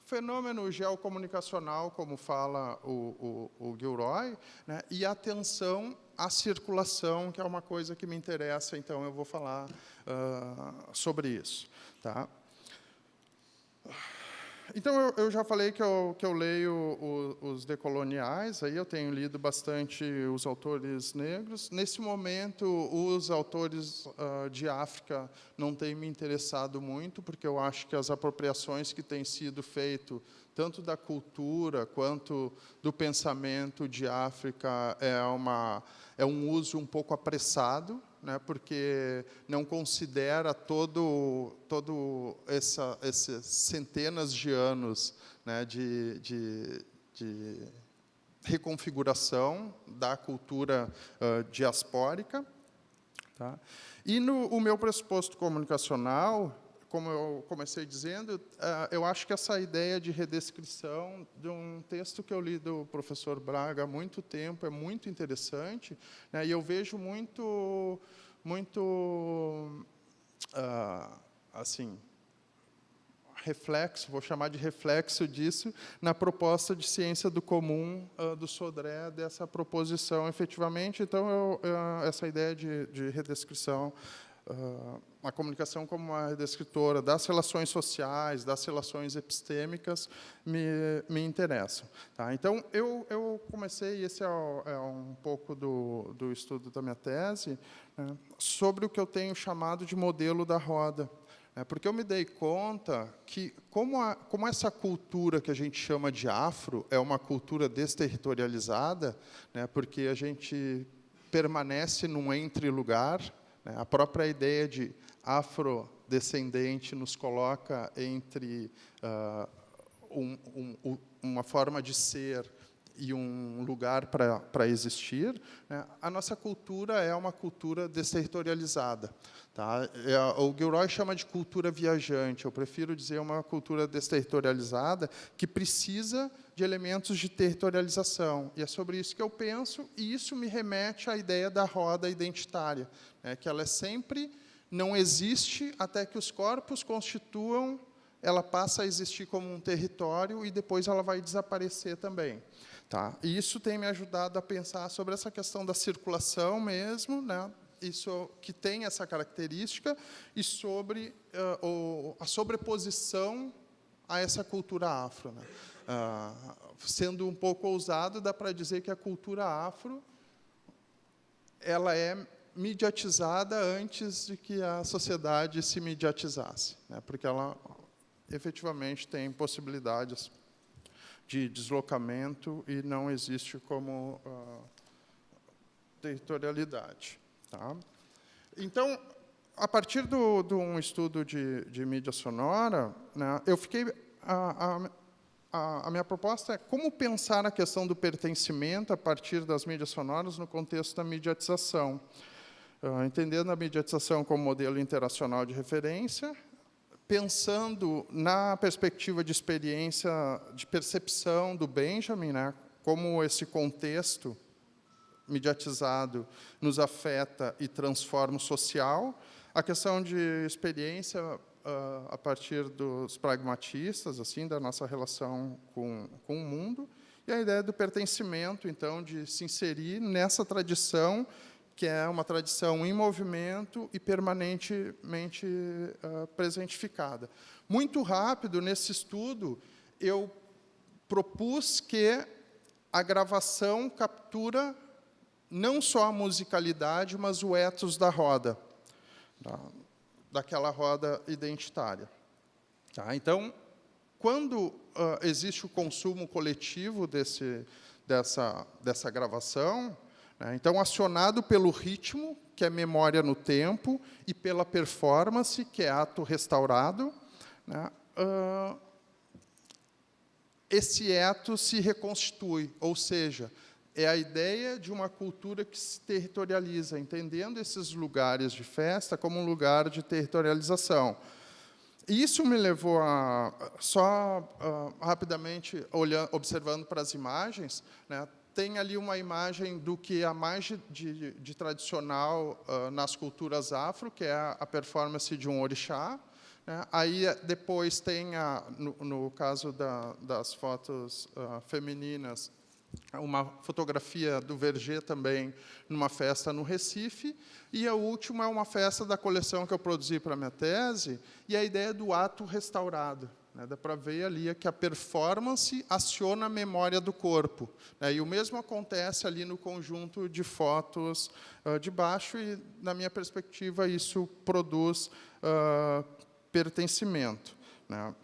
fenômeno geocomunicacional, como fala o Gilroy, né, e atenção à circulação, que é uma coisa que me interessa, então eu vou falar sobre isso. Tá? Então, eu já falei que eu leio os decoloniais, aí eu tenho lido bastante os autores negros. Nesse momento, os autores de África não têm me interessado muito, porque eu acho que as apropriações que têm sido feitas, tanto da cultura quanto do pensamento de África, é um uso um pouco apressado, né, porque não considera esses centenas de anos, né, de reconfiguração da cultura diaspórica. Tá? E o meu pressuposto comunicacional, como eu comecei dizendo, eu acho que essa ideia de redescrição de um texto que eu li do professor Braga há muito tempo é muito interessante, né, e eu vejo muito assim, reflexo, vou chamar de reflexo disso, na proposta de ciência do comum do Sodré, dessa proposição, efetivamente. Então, essa ideia de redescrição, a comunicação como uma redescritora das relações sociais, das relações epistêmicas, me interessam. Tá? Então, eu comecei, esse é um pouco do estudo da minha tese, né, sobre o que eu tenho chamado de modelo da roda. Porque eu me dei conta que, como essa cultura que a gente chama de afro é uma cultura desterritorializada, né, porque a gente permanece num entre-lugar, né, a própria ideia de afrodescendente nos coloca entre uma forma de ser e um lugar para existir, né? A nossa cultura é uma cultura desterritorializada. Tá? O Gilroy chama de cultura viajante, eu prefiro dizer uma cultura desterritorializada que precisa de elementos de territorialização. E é sobre isso que eu penso, e isso me remete à ideia da roda identitária, né? Que ela é sempre, não existe até que os corpos constituam, ela passa a existir como um território e depois ela vai desaparecer também. Tá? E isso tem me ajudado a pensar sobre essa questão da circulação mesmo, né? Isso que tem essa característica, e sobre a sobreposição a essa cultura afro. Né? Sendo um pouco ousado, dá para dizer que a cultura afro ela é mediatizada antes de que a sociedade se mediatizasse, né? Porque ela efetivamente tem possibilidades de deslocamento e não existe como territorialidade. Tá? Então, a partir de um estudo de mídia sonora, né, eu fiquei... A minha proposta é como pensar a questão do pertencimento a partir das mídias sonoras no contexto da mediatização. Entendendo a mediatização como modelo interacional de referência, pensando na perspectiva de experiência, de percepção do Benjamin, né, como esse contexto mediatizado nos afeta e transforma o social, a questão de experiência a partir dos pragmatistas, assim, da nossa relação com o mundo, e a ideia do pertencimento, então, de se inserir nessa tradição, que é uma tradição em movimento e permanentemente presentificada. Muito rápido, nesse estudo, eu propus que a gravação captura não só a musicalidade, mas o ethos da roda, daquela roda identitária. Tá? Então, quando existe o consumo coletivo dessa gravação, né, então, acionado pelo ritmo, que é memória no tempo, e pela performance, que é ato restaurado, né, esse ethos se reconstitui, ou seja, é a ideia de uma cultura que se territorializa, entendendo esses lugares de festa como um lugar de territorialização. E isso me levou a, rapidamente, observando para as imagens, né, tem ali uma imagem do que há mais de tradicional nas culturas afro, que é a performance de um orixá, né? Aí, depois, tem, no caso das fotos femininas, uma fotografia do Verger também, numa festa no Recife, e a última é uma festa da coleção que eu produzi para a minha tese, e a ideia do ato restaurado. Né? Dá para ver ali que a performance aciona a memória do corpo. Né? E o mesmo acontece ali no conjunto de fotos de baixo, e, na minha perspectiva, isso produz pertencimento. Né?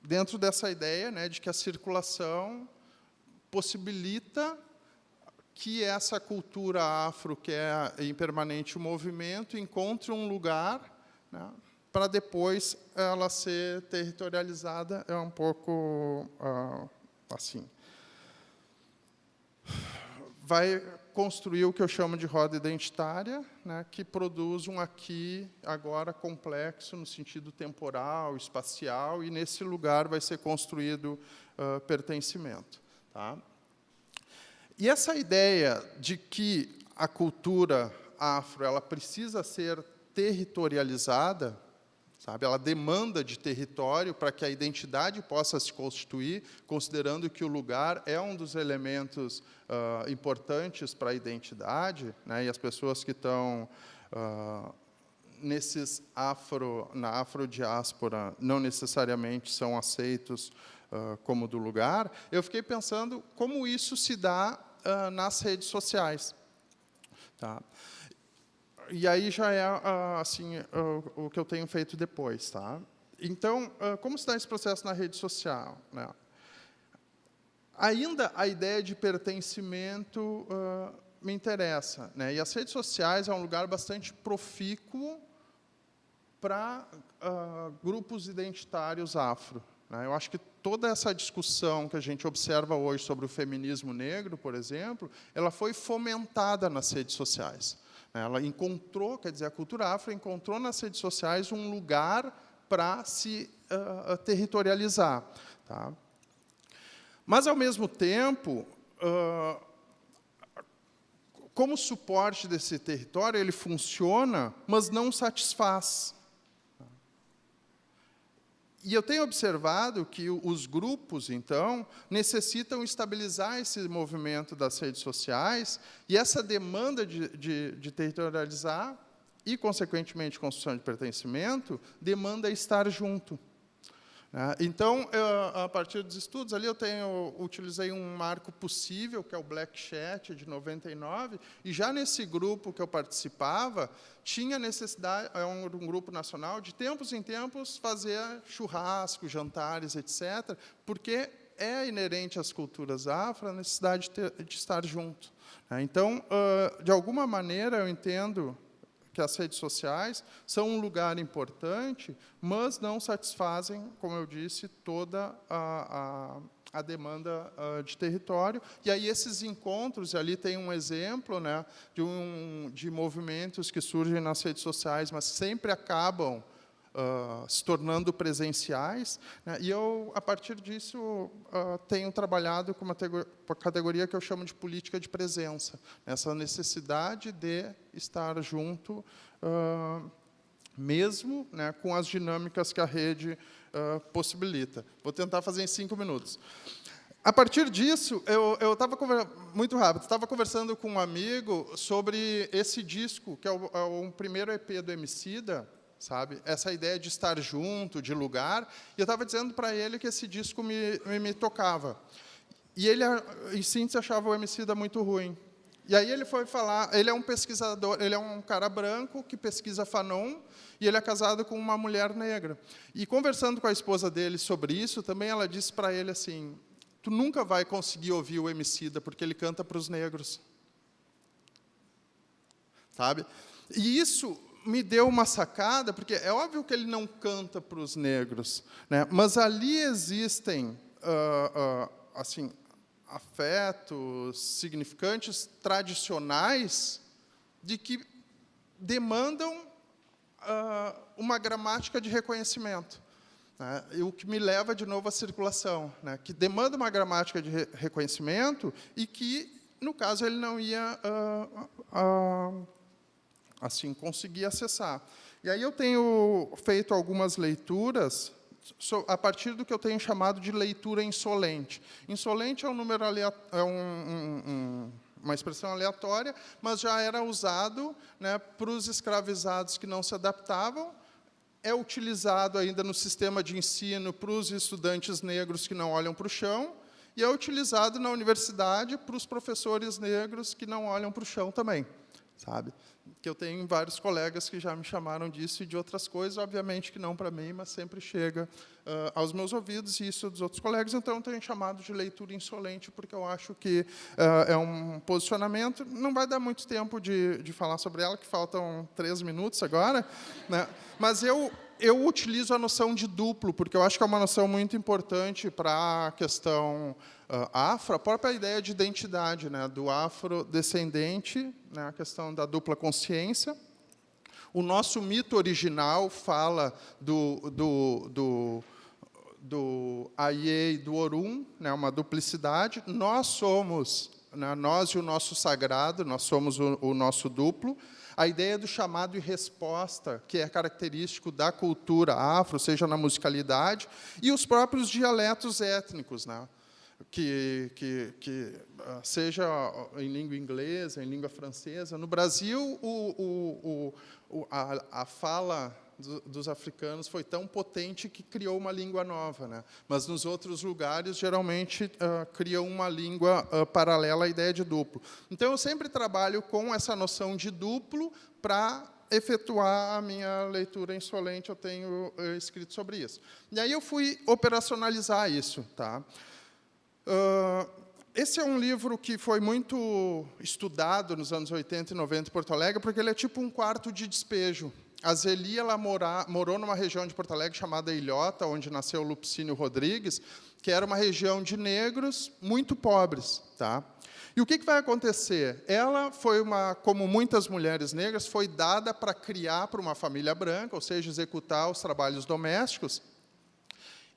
Dentro dessa ideia, né, de que a circulação possibilita que essa cultura afro, que é em permanente movimento, encontre um lugar, né, para depois ela ser territorializada. É um pouco assim. Vai construir o que eu chamo de roda identitária, né, que produz um aqui, agora, complexo no sentido temporal, espacial, e, nesse lugar, vai ser construído pertencimento. Tá? E essa ideia de que a cultura afro ela precisa ser territorializada, sabe? Ela demanda de território para que a identidade possa se constituir, considerando que o lugar é um dos elementos importantes para a identidade, né? E as pessoas que estão na afrodiáspora não necessariamente são aceitos como do lugar. Eu fiquei pensando como isso se dá nas redes sociais. Tá? E aí já é assim, o que eu tenho feito depois. Tá? Então, como se dá esse processo na rede social? Né? Ainda a ideia de pertencimento me interessa. Né? E as redes sociais é um lugar bastante profícuo para grupos identitários afro. Né? Eu acho que toda essa discussão que a gente observa hoje sobre o feminismo negro, por exemplo, ela foi fomentada nas redes sociais. Ela encontrou, quer dizer, a cultura afro encontrou nas redes sociais um lugar para se territorializar. Tá? Mas, ao mesmo tempo, como suporte desse território, ele funciona, mas não satisfaz. E eu tenho observado que os grupos, então, necessitam estabilizar esse movimento das redes sociais, e essa demanda de territorializar e, consequentemente, construção de pertencimento, demanda estar junto. Então, a partir dos estudos, ali utilizei um marco possível, que é o Black Chat, de 99, e já nesse grupo que eu participava, tinha necessidade, um grupo nacional, de tempos em tempos, fazer churrasco, jantares, etc., porque é inerente às culturas afro a necessidade de estar junto. Então, de alguma maneira, eu entendo que as redes sociais são um lugar importante, mas não satisfazem, como eu disse, toda a demanda de território. E aí esses encontros, ali tem um exemplo, né, de movimentos que surgem nas redes sociais, mas sempre acabam se tornando presenciais, né, e eu, a partir disso, tenho trabalhado com uma categoria que eu chamo de política de presença, essa necessidade de estar junto, mesmo, né, com as dinâmicas que a rede possibilita. Vou tentar fazer em 5 minutos. A partir disso, eu estava muito rápido, estava conversando com um amigo sobre esse disco, que é o primeiro EP do Emicida, sabe? Essa ideia de estar junto, de lugar, e eu estava dizendo para ele que esse disco me tocava. E ele, em síntese, achava o Emicida muito ruim. E aí ele foi falar, ele é um pesquisador, ele é um cara branco que pesquisa Fanon, e ele é casado com uma mulher negra. E, conversando com a esposa dele sobre isso, também ela disse para ele assim: tu nunca vai conseguir ouvir o Emicida, porque ele canta para os negros. Sabe? E isso me deu uma sacada, porque é óbvio que ele não canta para os negros, né? Mas ali existem assim, afetos significantes tradicionais de que demandam uma gramática de reconhecimento, né? E o que me leva de novo à circulação, né? Que demanda uma gramática de reconhecimento e que, no caso, ele não ia assim conseguir acessar. E aí eu tenho feito algumas leituras a partir do que eu tenho chamado de leitura insolente. Insolente é um número uma expressão aleatória, mas já era usado, né, para os escravizados que não se adaptavam, é utilizado ainda no sistema de ensino para os estudantes negros que não olham para o chão, e é utilizado na universidade para os professores negros que não olham para o chão também, sabe? Que eu tenho vários colegas que já me chamaram disso e de outras coisas, obviamente que não para mim, mas sempre chega aos meus ouvidos, e isso dos outros colegas. Então, eu tenho chamado de leitura insolente, porque eu acho que é um posicionamento. Não vai dar muito tempo de falar sobre ela, que faltam 3 minutos agora, né? Mas eu utilizo a noção de duplo, porque eu acho que é uma noção muito importante para a questão afro, a própria ideia de identidade, né, do afrodescendente, né, a questão da dupla consciência. O nosso mito original fala do Aie e do Orum, né, uma duplicidade. Nós somos, né, nós e o nosso sagrado, nós somos o nosso duplo. A ideia do chamado e resposta, que é característico da cultura afro, seja na musicalidade, e os próprios dialetos étnicos, né? Que seja em língua inglesa, em língua francesa. No Brasil, a fala dos africanos foi tão potente que criou uma língua nova, né? Mas nos outros lugares, geralmente, criam uma língua paralela à ideia de duplo. Então, eu sempre trabalho com essa noção de duplo para efetuar a minha leitura insolente. Eu tenho escrito sobre isso. E aí eu fui operacionalizar isso, tá? Esse é um livro que foi muito estudado nos anos 80 e 90 em Porto Alegre, porque ele é tipo um quarto de despejo. A Zeli, ela morou numa região de Porto Alegre chamada Ilhota, onde nasceu Lupicínio Rodrigues, que era uma região de negros muito pobres, tá? E o que vai acontecer? Ela foi como muitas mulheres negras, foi dada para criar para uma família branca, ou seja, executar os trabalhos domésticos.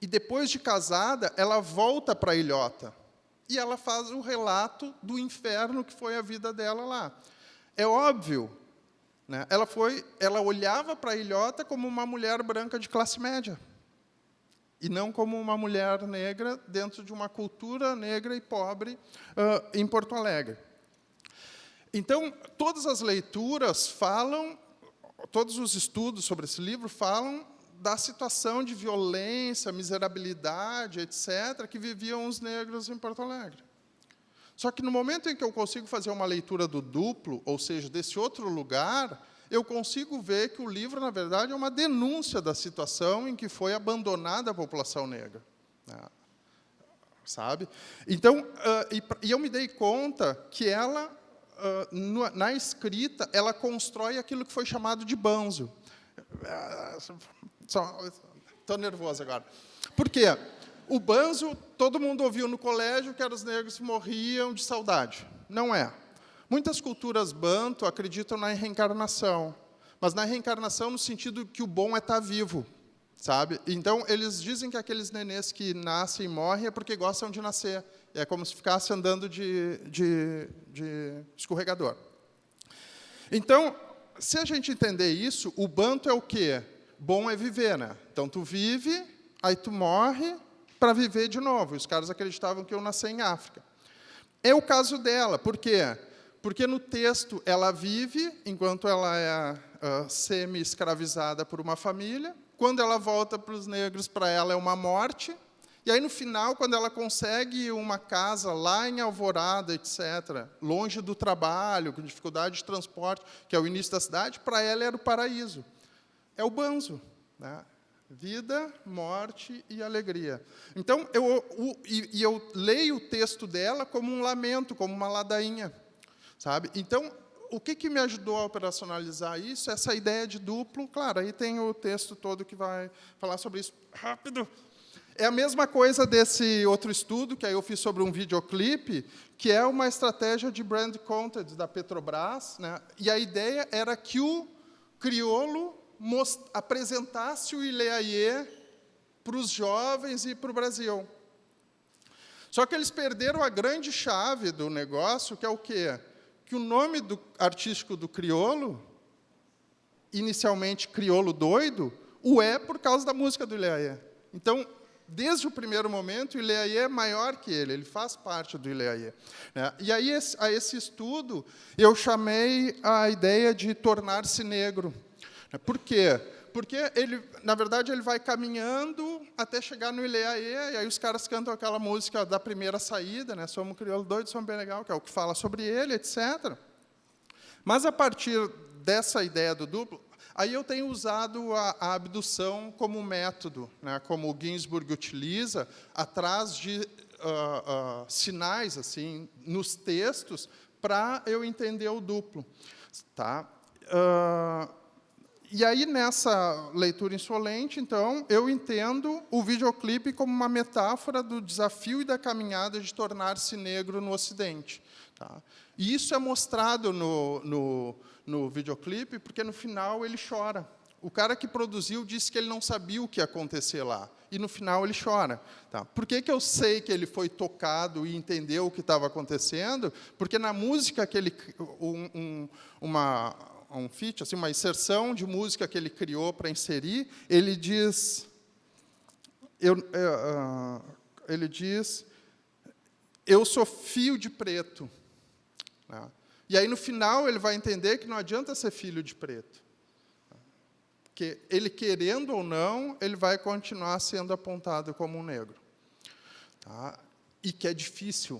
E, depois de casada, ela volta para a Ilhota. E ela faz o relato do inferno que foi a vida dela lá. É óbvio, né? Ela olhava para a Ilhota como uma mulher branca de classe média. E não como uma mulher negra dentro de uma cultura negra e pobre em Porto Alegre. Então, todas as leituras falam, todos os estudos sobre esse livro falam da situação de violência, miserabilidade, etc., que viviam os negros em Porto Alegre. Só que, no momento em que eu consigo fazer uma leitura do duplo, ou seja, desse outro lugar, eu consigo ver que o livro, na verdade, é uma denúncia da situação em que foi abandonada a população negra. Sabe? Então, e eu me dei conta que ela, na escrita, ela constrói aquilo que foi chamado de banzo. Estou nervoso agora. Por quê? O banzo, todo mundo ouviu no colégio que eram os negros que morriam de saudade. Não é. Muitas culturas banto acreditam na reencarnação, mas na reencarnação no sentido que o bom é estar vivo, sabe? Então, eles dizem que aqueles nenês que nascem e morrem é porque gostam de nascer. É como se ficasse andando de escorregador. Então, se a gente entender isso, o banto é o quê? Bom é viver, né? Então, tu vive, aí tu morre para viver de novo. Os caras acreditavam que eu nasci em África. É o caso dela. Por quê? Porque no texto ela vive, enquanto ela é semi-escravizada por uma família. Quando ela volta para os negros, para ela é uma morte. E aí, no final, quando ela consegue uma casa lá em Alvorada, etc., longe do trabalho, com dificuldade de transporte, que é o início da cidade, para ela era o paraíso. É o banzo, né? Vida, morte e alegria. Então, eu leio o texto dela como um lamento, como uma ladainha, sabe? Então, o que me ajudou a operacionalizar isso? Essa ideia de duplo. Claro, aí tem o texto todo que vai falar sobre isso. Rápido! É a mesma coisa desse outro estudo, que aí eu fiz sobre um videoclipe, que é uma estratégia de brand content da Petrobras, né? E a ideia era que o crioulo apresentasse o Ileaie para os jovens e para o Brasil. Só que eles perderam a grande chave do negócio, que é o quê? Que o nome artístico do crioulo inicialmente crioulo doido, o é por causa da música do Ileaie. Então, desde o primeiro momento, o Ileaie é maior que ele faz parte do Ileaie. Né? E aí, a esse estudo, eu chamei a ideia de tornar-se negro. Por quê? Porque, na verdade, ele vai caminhando até chegar no Ileaie, e aí os caras cantam aquela música da primeira saída, né? Somos crioulo doido, somos bem legal, que é o que fala sobre ele, etc. Mas, a partir dessa ideia do duplo, aí eu tenho usado a abdução como método, né? Como o Ginsburg utiliza, atrás de sinais assim, nos textos, para eu entender o duplo. Tá? E aí, nessa leitura insolente, então, eu entendo o videoclipe como uma metáfora do desafio e da caminhada de tornar-se negro no Ocidente. Tá? E isso é mostrado no videoclipe, porque, no final, ele chora. O cara que produziu disse que ele não sabia o que ia acontecer lá. E, no final, ele chora. Tá? Por que eu sei que ele foi tocado e entendeu o que estava acontecendo? Porque, na música que ele... um feat, assim, uma inserção de música que ele criou para inserir, ele diz, eu sou fio de preto. Né? E aí, no final, ele vai entender que não adianta ser filho de preto. Porque ele, querendo ou não, ele vai continuar sendo apontado como um negro. Tá? E que é difícil,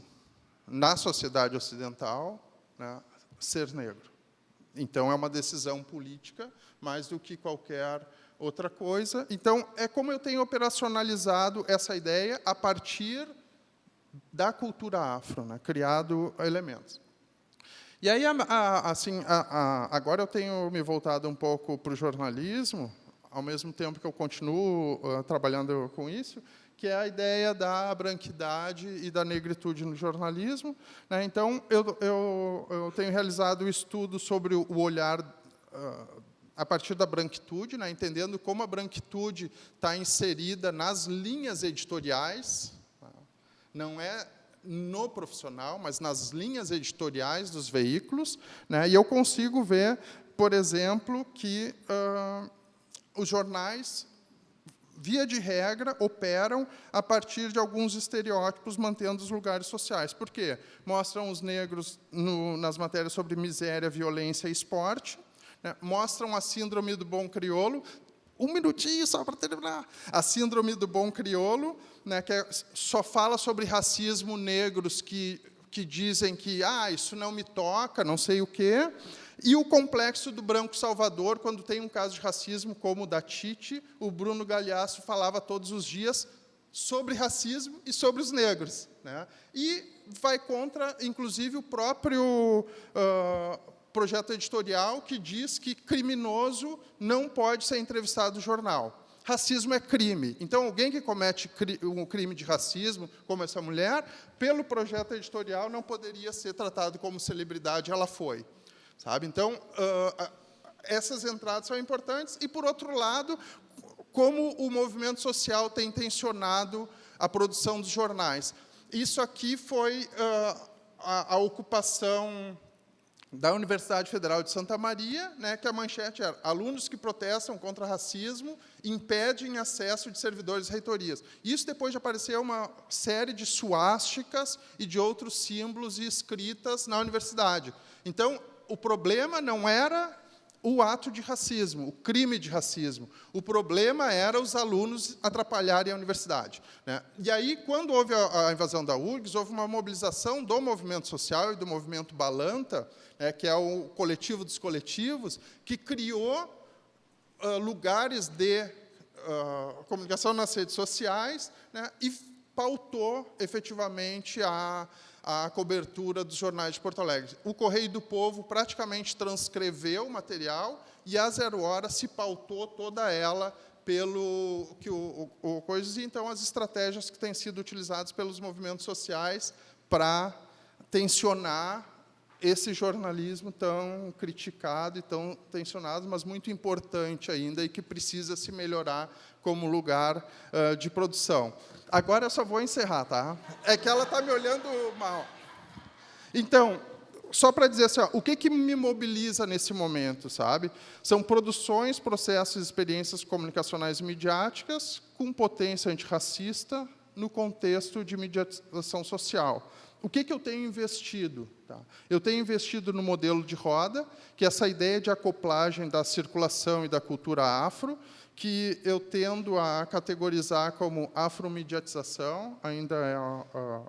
na sociedade ocidental, né, ser negro. Então, é uma decisão política, mais do que qualquer outra coisa. Então, é como eu tenho operacionalizado essa ideia a partir da cultura afro, né? Criado elementos. E aí, agora eu tenho me voltado um pouco para o jornalismo, ao mesmo tempo que eu continuo trabalhando com isso, que é a ideia da branquidade e da negritude no jornalismo. Né? Então, eu tenho realizado o estudo sobre o olhar a partir da branquitude, né? Entendendo como a branquitude está inserida nas linhas editoriais, tá? Não é no profissional, mas nas linhas editoriais dos veículos. Né? E eu consigo ver, por exemplo, que os jornais, via de regra, operam a partir de alguns estereótipos, mantendo os lugares sociais. Por quê? Mostram os negros nas matérias sobre miséria, violência e esporte, né? Mostram a síndrome do bom crioulo. Um minutinho só para terminar. A síndrome do bom crioulo, né, que só fala sobre racismo, negros que dizem que isso não me toca, não sei o quê. E o complexo do branco salvador, quando tem um caso de racismo, como o da Tite, o Bruno Galhaço falava todos os dias sobre racismo e sobre os negros. Né? E vai contra, inclusive, o próprio projeto editorial, que diz que criminoso não pode ser entrevistado no jornal. Racismo é crime. Então, alguém que comete um crime de racismo, como essa mulher, pelo projeto editorial, não poderia ser tratado como celebridade, ela foi. Sabe? Então, essas entradas são importantes. E, por outro lado, como o movimento social tem tensionado a produção dos jornais. Isso aqui foi a ocupação da Universidade Federal de Santa Maria, né, que a manchete era: alunos que protestam contra racismo impedem acesso de servidores de reitorias. Isso depois de aparecer uma série de suásticas e de outros símbolos e escritas na universidade. Então, o problema não era o ato de racismo, o crime de racismo. O problema era os alunos atrapalharem a universidade. Né? E aí, quando houve a invasão da URGS, houve uma mobilização do movimento social e do movimento Balanta, que é o coletivo dos coletivos, que criou lugares de comunicação nas redes sociais, né, e pautou, efetivamente, a cobertura dos jornais de Porto Alegre. O Correio do Povo praticamente transcreveu o material e, a 0 hora, se pautou toda ela pelo que o coisa. Então, as estratégias que têm sido utilizadas pelos movimentos sociais para tensionar esse jornalismo tão criticado e tão tensionado, mas muito importante ainda e que precisa se melhorar como lugar de produção. Agora eu só vou encerrar, tá? É que ela está me olhando mal. Então, só para dizer assim, ó, o que me mobiliza nesse momento, sabe? São produções, processos e experiências comunicacionais e midiáticas com potência antirracista no contexto de mediação social. O que eu tenho investido? Tá? Eu tenho investido no modelo de roda, que é essa ideia de acoplagem da circulação e da cultura afro, que eu tendo a categorizar como afromediatização, ainda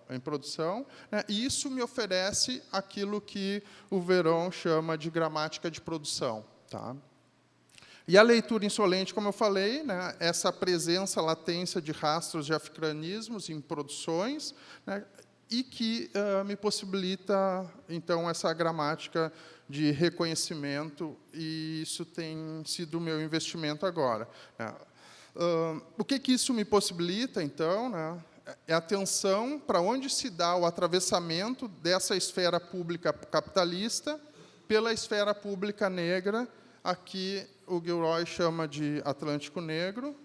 é em produção, né? E isso me oferece aquilo que o Veron chama de gramática de produção. Tá? E a leitura insolente, como eu falei, né? Essa presença, latência de rastros de africanismos em produções, né? E que me possibilita, então, essa gramática de reconhecimento, e isso tem sido o meu investimento agora. O que isso me possibilita, então, né, é a atenção para onde se dá o atravessamento dessa esfera pública capitalista pela esfera pública negra, aqui o Gilroy chama de Atlântico Negro,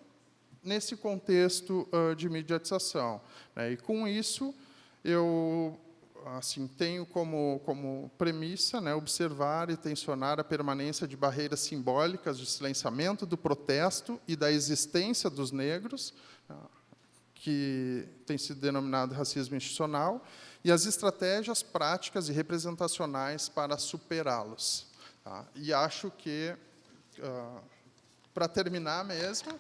nesse contexto de mediatização. E, com isso, eu assim, tenho como premissa, né, observar e tensionar a permanência de barreiras simbólicas de silenciamento do protesto e da existência dos negros, que tem sido denominado racismo institucional, e as estratégias práticas e representacionais para superá-los. Tá? E acho que, para terminar mesmo,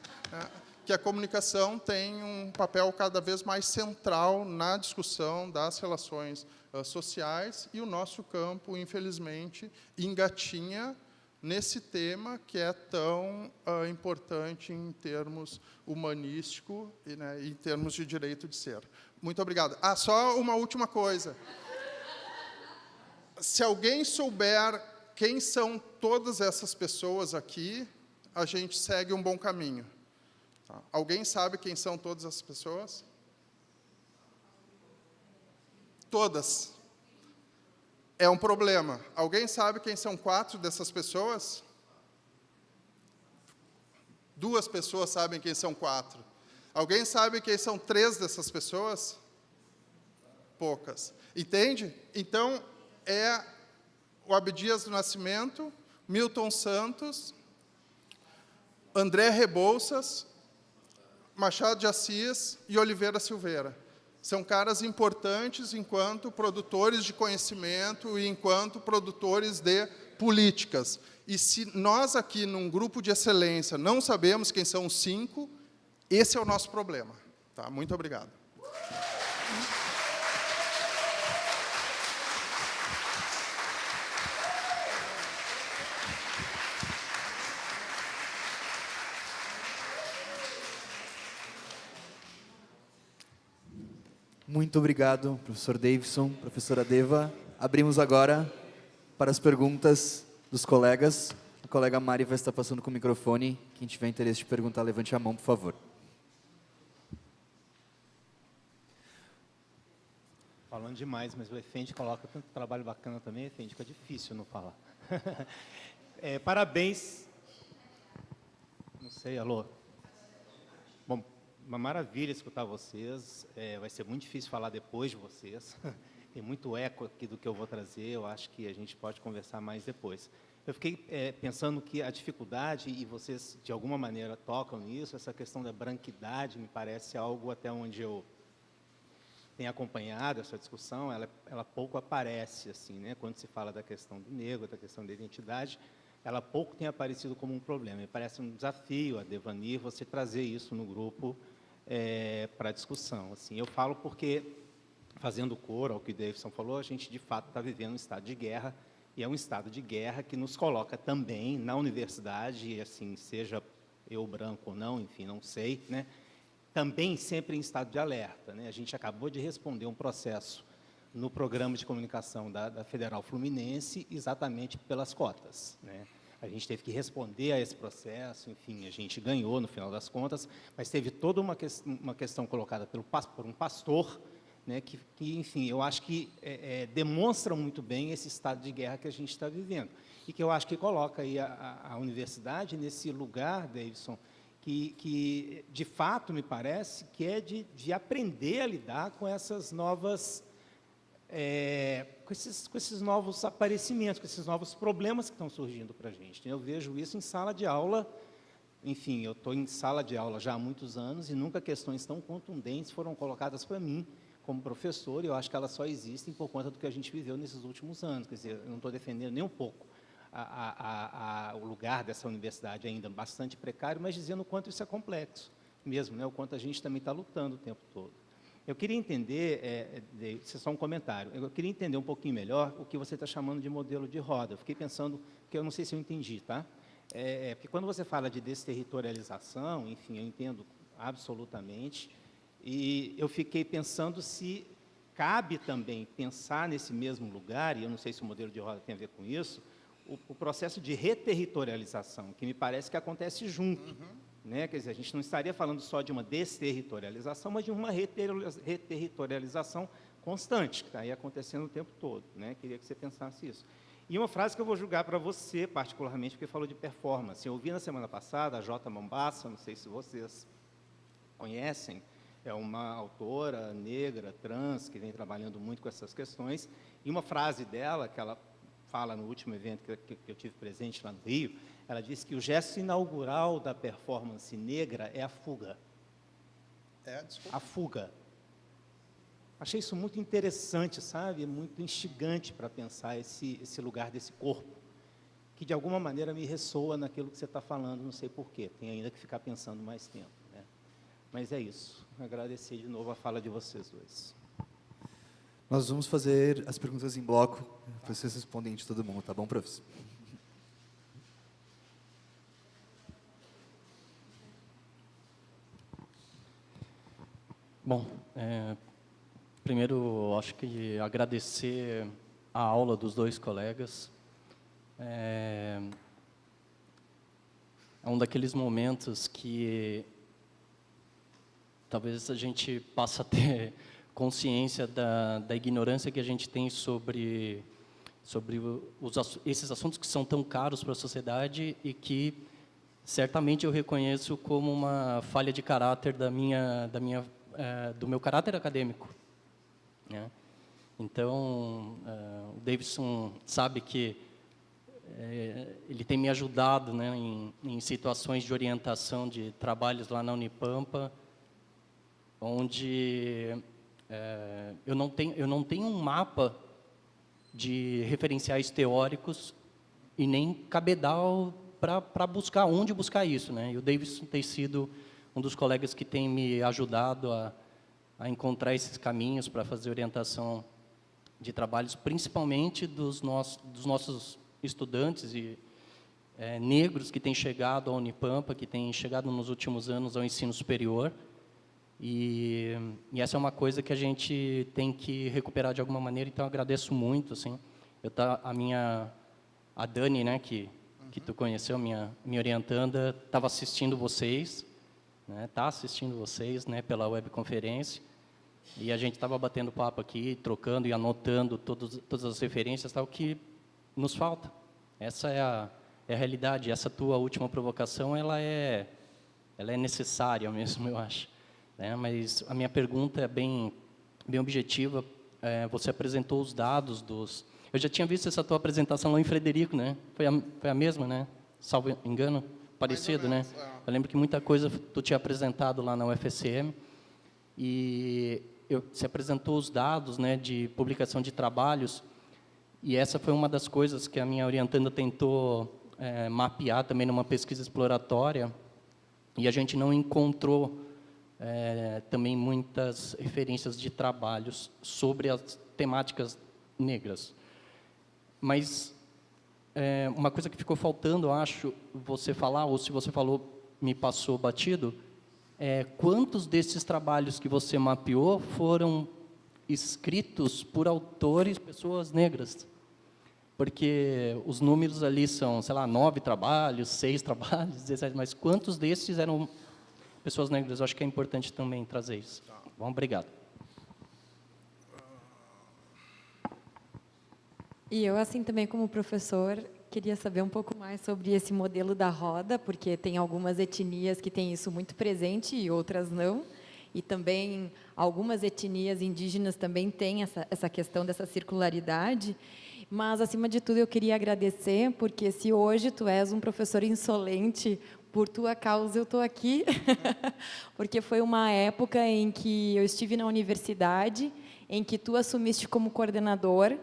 que a comunicação tem um papel cada vez mais central na discussão das relações sociais, e o nosso campo, infelizmente, engatinha nesse tema que é tão importante em termos humanísticos e, né, em termos de direito de ser. Muito obrigado. Só uma última coisa. Se alguém souber quem são todas essas pessoas aqui, a gente segue um bom caminho. Alguém sabe quem são todas as pessoas? Todas. É um problema. Alguém sabe quem são 4 dessas pessoas? 2 pessoas sabem quem são 4. Alguém sabe quem são 3 dessas pessoas? Poucas. Entende? Então, é o Abdias do Nascimento, Milton Santos, André Rebouças, Machado de Assis e Oliveira Silveira. São caras importantes enquanto produtores de conhecimento e enquanto produtores de políticas. E se nós aqui, num grupo de excelência, não sabemos quem são os 5, esse é o nosso problema. Tá? Muito obrigado. Muito obrigado, professor Davidson, professora Deva. Abrimos agora para as perguntas dos colegas. A colega Mari vai estar passando com o microfone. Quem tiver interesse de perguntar, levante a mão, por favor. Falando demais, mas o Efendi coloca tanto trabalho bacana também, Efendi, fica difícil não falar. Parabéns. Não sei, alô? Bom, uma maravilha escutar vocês. Vai ser muito difícil falar depois de vocês. Tem muito eco aqui do que eu vou trazer. Eu acho que a gente pode conversar mais depois. Eu fiquei pensando que a dificuldade, e vocês, de alguma maneira, tocam nisso, essa questão da branquidade, me parece algo até onde eu tenho acompanhado essa discussão, ela pouco aparece, assim, né? Quando se fala da questão do negro, da questão da identidade, ela pouco tem aparecido como um problema. Me parece um desafio, a Devani, você trazer isso no grupo para discussão. Assim, eu falo porque, fazendo coro ao que o Davidson falou, a gente, de fato, está vivendo um estado de guerra, e é um estado de guerra que nos coloca também na universidade, assim, seja eu branco ou não, enfim, não sei, né? Também sempre em estado de alerta, né? A gente acabou de responder um processo no programa de comunicação da Federal Fluminense, exatamente pelas cotas, né? A gente teve que responder a esse processo, enfim, a gente ganhou no final das contas, mas teve toda uma questão colocada por um pastor, né, que, enfim, eu acho que demonstra muito bem esse estado de guerra que a gente está vivendo, e que eu acho que coloca aí a universidade nesse lugar, Davidson, que de fato me parece que é de aprender a lidar com essas novas, com esses novos aparecimentos, com esses novos problemas que estão surgindo para a gente. Eu vejo isso em sala de aula. Enfim, eu estou em sala de aula já há muitos anos e nunca questões tão contundentes foram colocadas para mim como professor, e eu acho que elas só existem por conta do que a gente viveu nesses últimos anos. Quer dizer, eu não estou defendendo nem um pouco o lugar dessa universidade ainda bastante precário, mas dizendo o quanto isso é complexo mesmo, né? O quanto a gente também está lutando o tempo todo. Eu queria entender, isso é só um comentário, eu queria entender um pouquinho melhor o que você está chamando de modelo de roda. Eu fiquei pensando, que eu não sei se eu entendi, tá? Porque quando você fala de desterritorialização, enfim, eu entendo absolutamente, e eu fiquei pensando se cabe também pensar nesse mesmo lugar, e eu não sei se o modelo de roda tem a ver com isso, o processo de reterritorialização, que me parece que acontece junto. Né? Quer dizer, a gente não estaria falando só de uma desterritorialização, mas de uma reterritorialização constante, que está aí acontecendo o tempo todo. Né? Queria que você pensasse isso. E uma frase que eu vou julgar para você, particularmente, porque falou de performance. Eu ouvi na semana passada a Jota Mombassa, não sei se vocês conhecem, é uma autora negra, trans, que vem trabalhando muito com essas questões, e uma frase dela, que ela fala no último evento que eu tive presente lá no Rio, ela disse que o gesto inaugural da performance negra é a fuga. A fuga. Achei isso muito interessante, sabe? Muito instigante para pensar esse lugar desse corpo, que de alguma maneira me ressoa naquilo que você está falando, não sei porquê, tem ainda que ficar pensando mais tempo. Né? Mas é isso. Agradecer de novo a fala de vocês dois. Nós vamos fazer as perguntas em bloco, vocês respondem de todo mundo, tá bom, professor? Bom, primeiro, acho que agradecer a aula dos dois colegas. É um daqueles momentos que talvez a gente passe a ter consciência da ignorância que a gente tem sobre esses assuntos que são tão caros para a sociedade e que certamente eu reconheço como uma falha de caráter do meu caráter acadêmico. Né? Então, o Davidson sabe que ele tem me ajudado, né, em situações de orientação de trabalhos lá na Unipampa, onde eu não tenho um mapa de referenciais teóricos e nem cabedal para buscar onde buscar isso, né? E o Davidson tem sido um dos colegas que tem me ajudado a encontrar esses caminhos para fazer orientação de trabalhos, principalmente dos nossos estudantes e negros que têm chegado à Unipampa, que têm chegado nos últimos anos ao ensino superior. E essa é uma coisa que a gente tem que recuperar de alguma maneira, então eu agradeço muito, assim. A Dani, né, que tu conheceu, minha orientanda, estava assistindo vocês, né, tá assistindo vocês, né, pela webconferência, e a gente estava batendo papo aqui, trocando e anotando todas as referências, tal, que nos falta. Essa é a realidade. Essa tua última provocação, ela é necessária mesmo, eu acho. Mas a minha pergunta é bem objetiva. Você apresentou os dados dos... Eu já tinha visto essa tua apresentação lá em Frederico, né? Foi a mesma, né? Salvo engano, parecido, né? Eu lembro que muita coisa tu tinha apresentado lá na UFSM e você apresentou os dados, né, de publicação de trabalhos, e essa foi uma das coisas que a minha orientanda tentou mapear também numa pesquisa exploratória, e a gente não encontrou também muitas referências de trabalhos sobre as temáticas negras. Mas uma coisa que ficou faltando, eu acho, você falar, ou se você falou, me passou batido, quantos desses trabalhos que você mapeou foram escritos por autores, pessoas negras? Porque os números ali são, sei lá, 9 trabalhos, 6 trabalhos, 17, mas quantos desses eram pessoas negras? Eu acho que é importante também trazer isso. Bom, obrigado. E eu, assim, também como professor, queria saber um pouco mais sobre esse modelo da roda, porque tem algumas etnias que têm isso muito presente e outras não. e também algumas etnias indígenas também têm essa questão dessa circularidade. Mas, acima de tudo, eu queria agradecer, porque se hoje tu és um professor insolente, por tua causa eu estou aqui, porque foi uma época em que eu estive na universidade, em que tu assumiste como coordenador,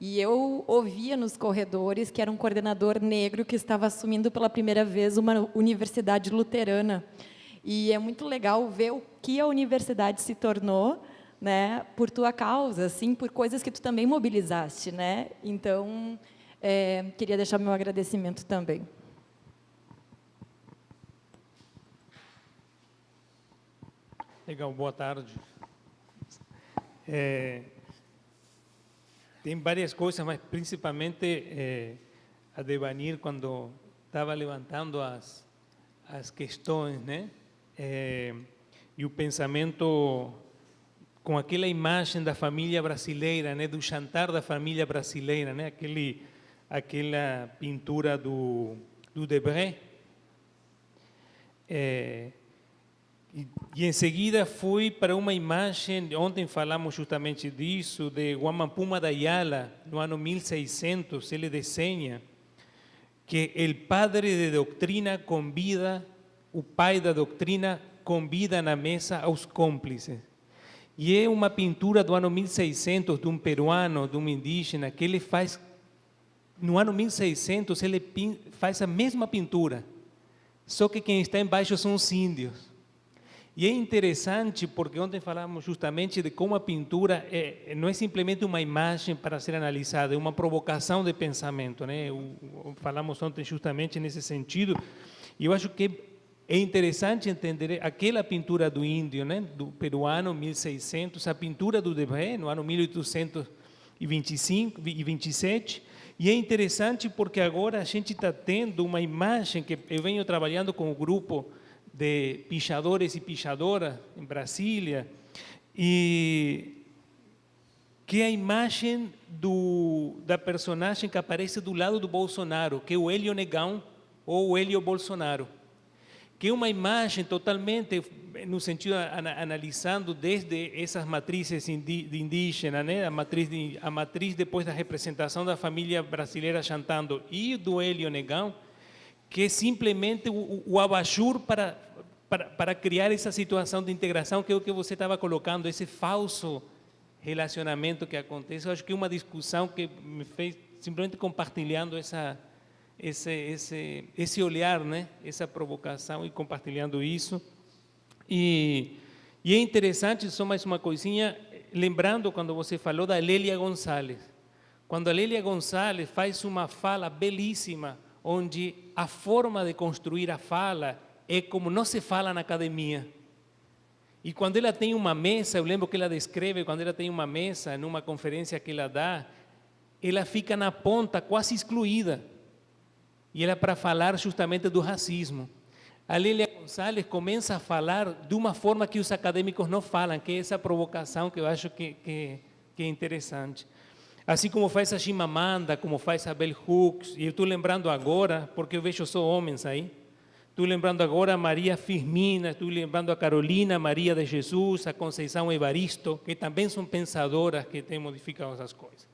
e eu ouvia nos corredores que era um coordenador negro que estava assumindo pela primeira vez uma universidade luterana. E é muito legal ver o que a universidade se tornou, né, por tua causa, assim, por coisas que tu também mobilizaste, né? Então, queria deixar meu agradecimento também. Legal, boa tarde. Tem várias coisas, mas principalmente a Devanir, quando estava levantando as questões, né? E o pensamento com aquela imagem da família brasileira, né? Do jantar da família brasileira, né? Aquela pintura do Debré. E em seguida fui para uma imagem, ontem falamos justamente disso, de Guamampuma Dayala, no ano 1600, ele desenha que o padre de doutrina convida, o pai da doutrina convida na mesa aos cúmplices. E é uma pintura do ano 1600, de um peruano, de um indígena, que ele faz, no ano 1600, ele faz a mesma pintura, só que quem está embaixo são os índios. E é interessante porque ontem falamos justamente de como a pintura não é simplesmente uma imagem para ser analisada, é uma provocação de pensamento, né? Falamos ontem justamente nesse sentido. E eu acho que é interessante entender aquela pintura do índio, né? Do peruano, 1600, a pintura do Debré, no ano 1825 e 27. E é interessante porque agora a gente está tendo uma imagem que eu venho trabalhando com o grupo de pichadores e pichadoras em Brasília, e que é a imagem da personagem que aparece do lado do Bolsonaro, que é o Hélio Negão ou o Hélio Bolsonaro, que é uma imagem totalmente, no sentido, analisando desde essas matrizes indígenas, né? a matriz depois da representação da família brasileira jantando, e do Hélio Negão, que é simplesmente o abajur para criar essa situação de integração, que é o que você estava colocando, esse falso relacionamento que acontece. Eu acho que é uma discussão que me fez, simplesmente compartilhando esse olhar, né? Essa provocação e compartilhando isso. E é interessante, só mais uma coisinha, lembrando quando você falou da Lélia Gonçalves. Quando a Lélia Gonçalves faz uma fala belíssima, onde a forma de construir a fala é como não se fala na academia. E quando ela tem uma mesa, eu lembro que ela descreve, quando ela tem uma mesa, numa conferência que ela dá, ela fica na ponta, quase excluída. E ela para falar justamente do racismo. A Lélia Gonçalves começa a falar de uma forma que os acadêmicos não falam, que é essa provocação que eu acho que é interessante. Assim como faz a Chimamanda, como faz a Bell Hooks, e eu estou lembrando agora, porque eu vejo só homens aí, estou lembrando agora a Maria Firmina, estou lembrando a Carolina Maria de Jesus, a Conceição Evaristo, que também são pensadoras que têm modificado essas coisas.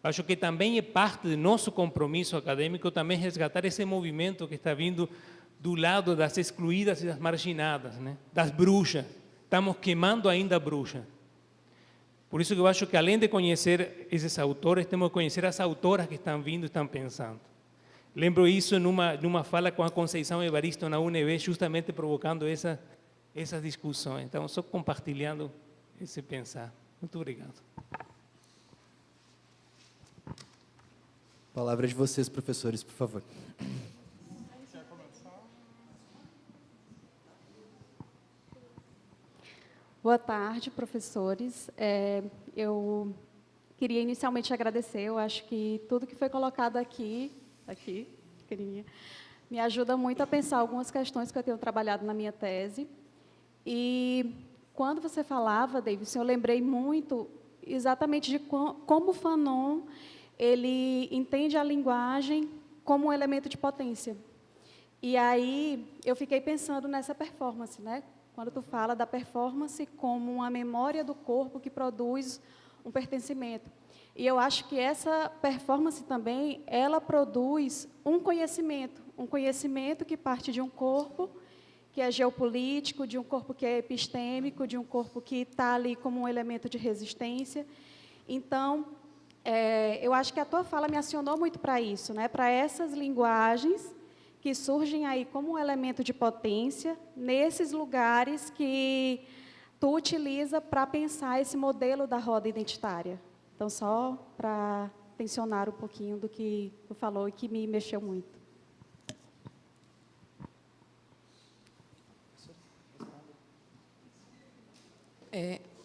Acho que também é parte do nosso compromisso acadêmico também resgatar esse movimento que está vindo do lado das excluídas e das marginadas, né? Das bruxas. Estamos queimando ainda a bruxa. Por isso que eu acho que, além de conhecer esses autores, temos que conhecer as autoras que estão vindo e estão pensando. Lembro isso numa fala com a Conceição Evaristo na UNB, justamente provocando essas discussões. Então, só compartilhando esse pensar. Muito obrigado. Palavra de vocês, professores, por favor. Boa tarde, professores. Eu queria inicialmente agradecer. Eu acho que tudo que foi colocado aqui, pequenininha, me ajuda muito a pensar algumas questões que eu tenho trabalhado na minha tese. E quando você falava, Davidson, eu lembrei muito exatamente de como o Fanon ele entende a linguagem como um elemento de potência. E aí eu fiquei pensando nessa performance, né? quando tu fala da performance como uma memória do corpo que produz um pertencimento. E eu acho que essa performance também, ela produz um conhecimento que parte de um corpo que é geopolítico, de um corpo que é epistêmico, de um corpo que está ali como um elemento de resistência. Então, eu acho que a tua fala me acionou muito para isso, né? Para essas linguagens que surgem aí como um elemento de potência nesses lugares que tu utiliza para pensar esse modelo da roda identitária. Então, só para tensionar um pouquinho do que tu falou e que me mexeu muito.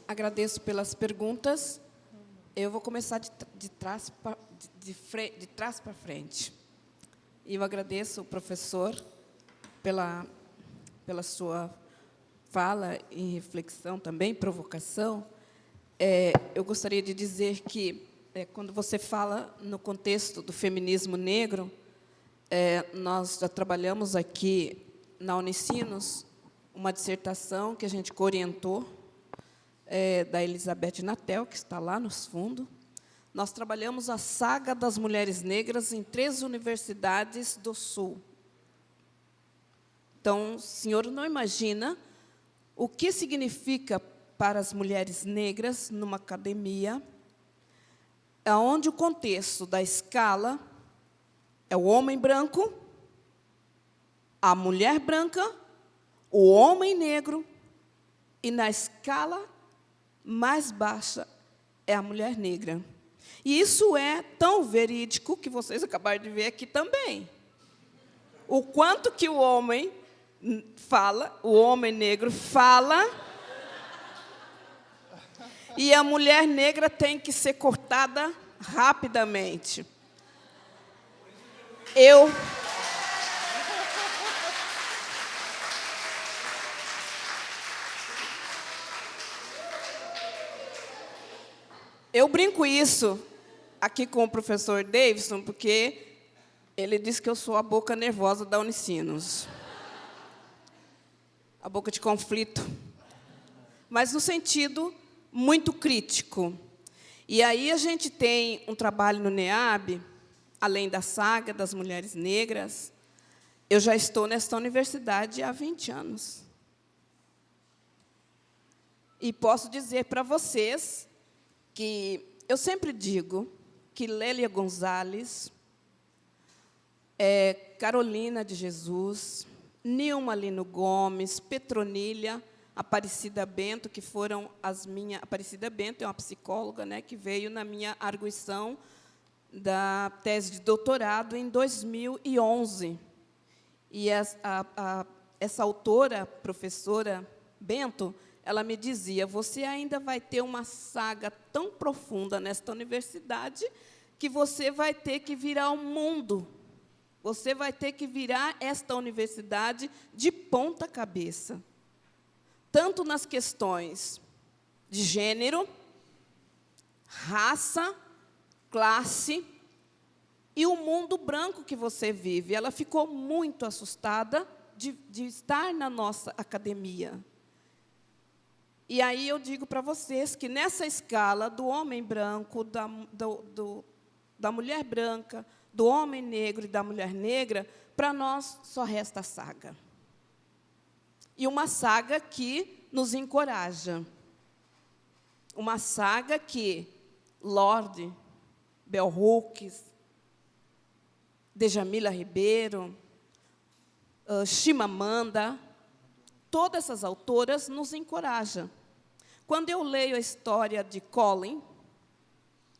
Agradeço pelas perguntas. Eu vou começar de trás para frente. E eu agradeço o professor pela sua fala e reflexão também, provocação. Eu gostaria de dizer que, quando você fala no contexto do feminismo negro, nós já trabalhamos aqui na Unicinos uma dissertação que a gente orientou, da Elizabeth Natel, que está lá nos fundos. Nós trabalhamos a saga das mulheres negras em 3 universidades do Sul. Então, o senhor não imagina o que significa para as mulheres negras numa academia, onde o contexto da escala é o homem branco, a mulher branca, o homem negro, e na escala mais baixa é a mulher negra. E isso é tão verídico que vocês acabaram de ver aqui também. O quanto que o homem fala, o homem negro fala, e a mulher negra tem que ser cortada rapidamente. Eu brinco isso aqui com o professor Davidson, porque ele disse que eu sou a boca nervosa da Unicinos. A boca de conflito. Mas no sentido muito crítico. E aí a gente tem um trabalho no NEAB, além da saga das mulheres negras. Eu já estou nesta universidade há 20 anos. E posso dizer para vocês que eu sempre digo que Lélia Gonzalez, Carolina de Jesus, Nilma Lino Gomes, Petronília, Aparecida Bento, que foram as minhas... Aparecida Bento é uma psicóloga, né, que veio na minha arguição da tese de doutorado em 2011. E essa autora, professora Bento, ela me dizia, você ainda vai ter uma saga tão profunda nesta universidade que você vai ter que virar o mundo. Você vai ter que virar esta universidade de ponta cabeça. Tanto nas questões de gênero, raça, classe e o mundo branco que você vive. Ela ficou muito assustada de estar na nossa academia. E aí eu digo para vocês que, nessa escala do homem branco, da mulher branca, do homem negro e da mulher negra, para nós só resta a saga. E uma saga que nos encoraja. Uma saga que Lorde, Bell Hooks, Djamila Ribeiro, Chimamanda, todas essas autoras nos encorajam. Quando eu leio a história de Colin,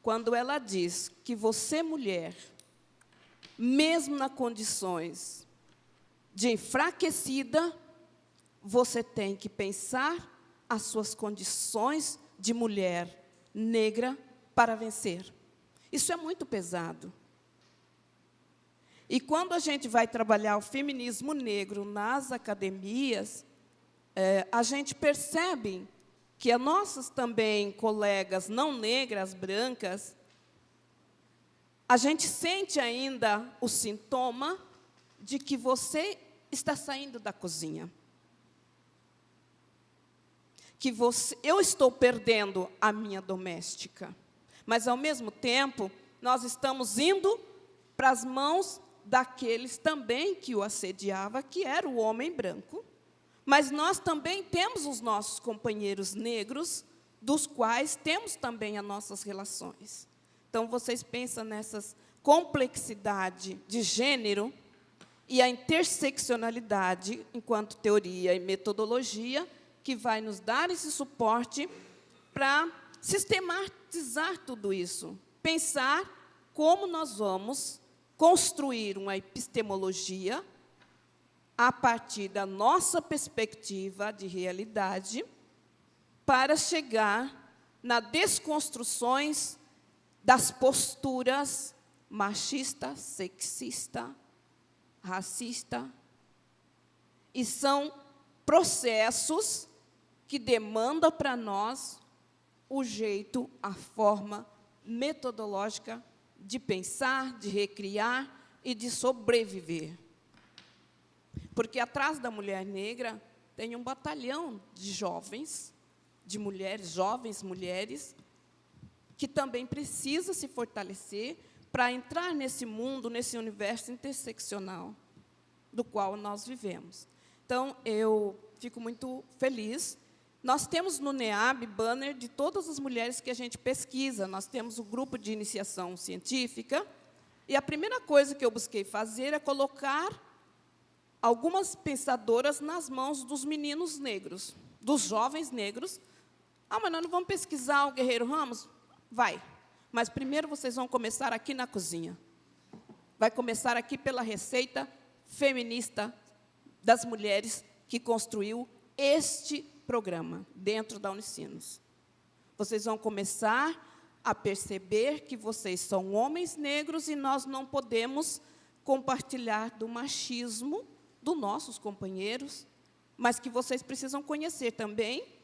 quando ela diz que você, mulher, mesmo nas condições de enfraquecida, você tem que pensar as suas condições de mulher negra para vencer. Isso é muito pesado. E quando a gente vai trabalhar o feminismo negro nas academias, a gente percebe que as nossas também colegas não negras, brancas, a gente sente ainda o sintoma de que você está saindo da cozinha. que eu estou perdendo a minha doméstica. Mas, ao mesmo tempo, nós estamos indo para as mãos daqueles também que o assediava, que era o homem branco. Mas nós também temos os nossos companheiros negros, dos quais temos também as nossas relações. Então, vocês pensam nessas complexidade de gênero e a interseccionalidade, enquanto teoria e metodologia, que vai nos dar esse suporte para sistematizar tudo isso, pensar como nós vamos construir uma epistemologia a partir da nossa perspectiva de realidade para chegar nas desconstruções das posturas machista, sexista, racista, e são processos que demandam para nós o jeito, a forma metodológica de pensar, de recriar e de sobreviver. Porque atrás da mulher negra tem um batalhão de jovens, de mulheres, jovens mulheres, que também precisa se fortalecer para entrar nesse mundo, nesse universo interseccional do qual nós vivemos. Então, eu fico muito feliz. Nós temos no NEAB banner de todas as mulheres que a gente pesquisa. Nós temos o grupo de iniciação científica. E a primeira coisa que eu busquei fazer é colocar algumas pensadoras nas mãos dos meninos negros, dos jovens negros. Ah, mas nós não vamos pesquisar o Guerreiro Ramos? Vai. Mas primeiro vocês vão começar aqui na cozinha. Vai começar aqui pela receita feminista das mulheres que construiu este programa dentro da Unicinos. Vocês vão começar a perceber que vocês são homens negros e nós não podemos compartilhar do machismo dos nossos companheiros, mas que vocês precisam conhecer também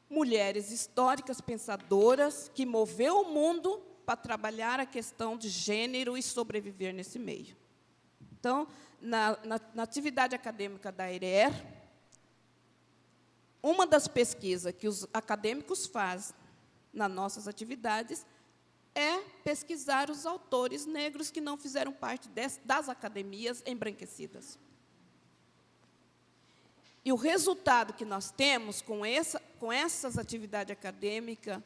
mulheres históricas, pensadoras, que moveu o mundo para trabalhar a questão de gênero e sobreviver nesse meio. Então, na atividade acadêmica da ERER, uma das pesquisas que os acadêmicos fazem nas nossas atividades é pesquisar os autores negros que não fizeram parte das academias embranquecidas. E o resultado que nós temos com essas atividades acadêmicas,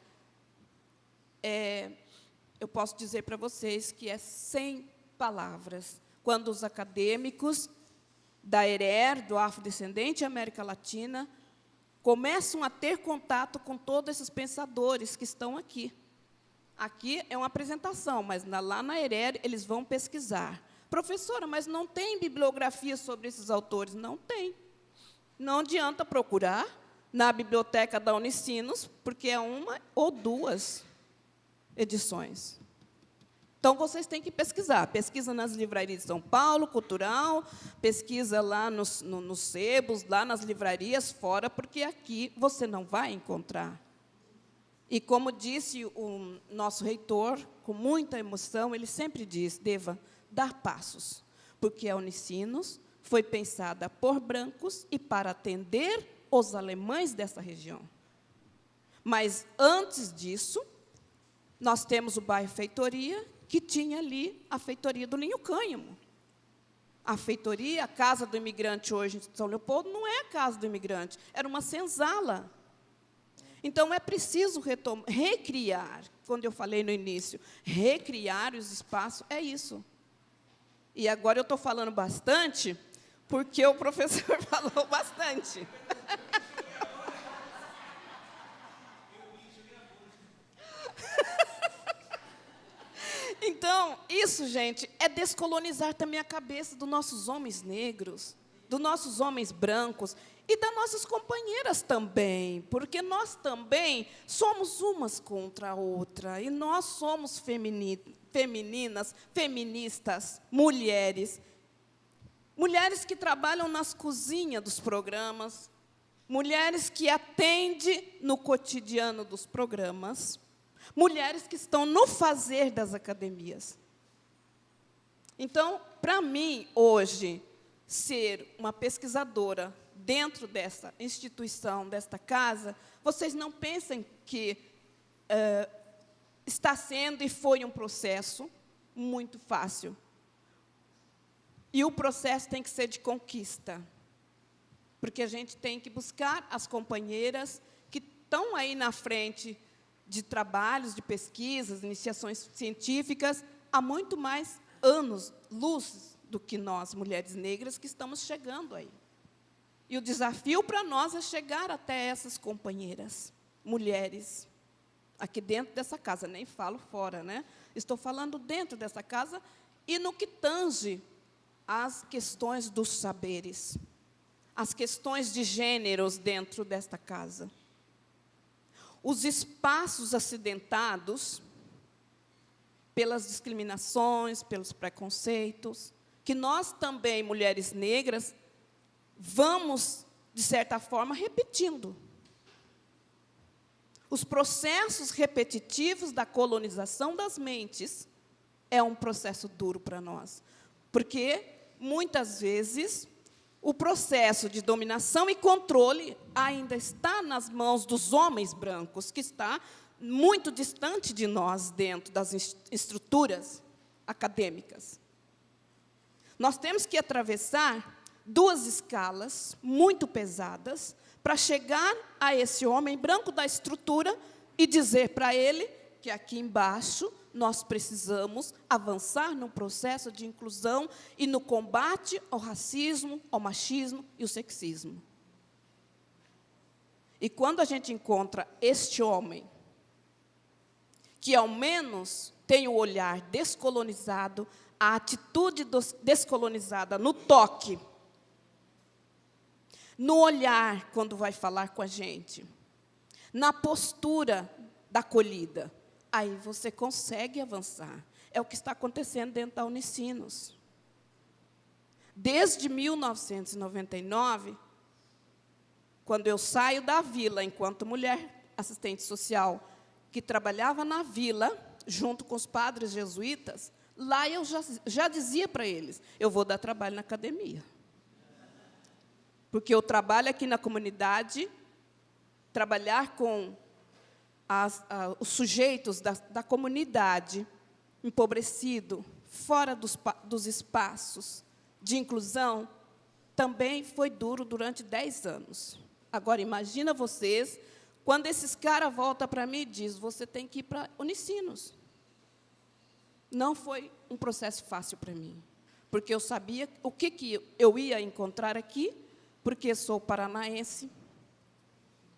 eu posso dizer para vocês que é sem palavras. Quando os acadêmicos da ERER, do Afrodescendente e América Latina, começam a ter contato com todos esses pensadores que estão aqui. Aqui é uma apresentação, mas lá na ERER eles vão pesquisar. Professora, mas não tem bibliografia sobre esses autores? Não tem. Não adianta procurar na biblioteca da Unicinos, porque é uma ou duas edições. Então, vocês têm que pesquisar. Pesquisa nas livrarias de São Paulo, Cultural, pesquisa lá nos sebos, lá nas livrarias fora, porque aqui você não vai encontrar. E, como disse o nosso reitor, com muita emoção, ele sempre diz, deva dar passos, porque a Unicinos foi pensada por brancos e para atender os alemães dessa região. Mas, antes disso, nós temos o bairro Feitoria, que tinha ali a feitoria do Linho Cânhamo. A feitoria, a casa do imigrante hoje em São Leopoldo, não é a casa do imigrante, era uma senzala. Então, é preciso recriar, quando eu falei no início, recriar os espaços, é isso. E agora eu estou falando bastante, porque o professor falou bastante. Então, isso, gente, é descolonizar também a cabeça dos nossos homens negros, dos nossos homens brancos e das nossas companheiras também, porque nós também somos umas contra a outra, e nós somos femininas, feministas, mulheres que trabalham nas cozinhas dos programas, mulheres que atendem no cotidiano dos programas, mulheres que estão no fazer das academias. Então, para mim, hoje, ser uma pesquisadora dentro dessa instituição, desta casa, vocês não pensem que está sendo e foi um processo muito fácil. E o processo tem que ser de conquista, porque a gente tem que buscar as companheiras que estão aí na frente de trabalhos, de pesquisas, iniciações científicas, há muito mais anos, luz, do que nós, mulheres negras, que estamos chegando aí. E o desafio para nós é chegar até essas companheiras, mulheres, aqui dentro dessa casa, nem falo fora, né? Estou falando dentro dessa casa e no que tange as questões dos saberes, as questões de gêneros dentro desta casa. Os espaços acidentados pelas discriminações, pelos preconceitos, que nós também, mulheres negras, vamos, de certa forma, repetindo. Os processos repetitivos da colonização das mentes é um processo duro para nós, porque, muitas vezes, o processo de dominação e controle ainda está nas mãos dos homens brancos, que está muito distante de nós dentro das estruturas acadêmicas. Nós temos que atravessar 2 escalas muito pesadas para chegar a esse homem branco da estrutura e dizer para ele que aqui embaixo nós precisamos avançar no processo de inclusão e no combate ao racismo, ao machismo e ao sexismo. E quando a gente encontra este homem, que ao menos tem o olhar descolonizado, a atitude descolonizada no toque, no olhar quando vai falar com a gente, na postura da acolhida, aí você consegue avançar. É o que está acontecendo dentro da Unicinos. Desde 1999, quando eu saio da vila, enquanto mulher assistente social, que trabalhava na vila, junto com os padres jesuítas, lá eu já dizia para eles, eu vou dar trabalho na academia. Porque eu trabalho aqui na comunidade, trabalhar com os sujeitos da comunidade, empobrecido, fora dos espaços de inclusão, também foi duro durante 10 anos. Agora, imagina vocês, quando esses caras voltam para mim e dizem, você tem que ir para Unicinos. Não foi um processo fácil para mim, porque eu sabia o que eu ia encontrar aqui, porque sou paranaense,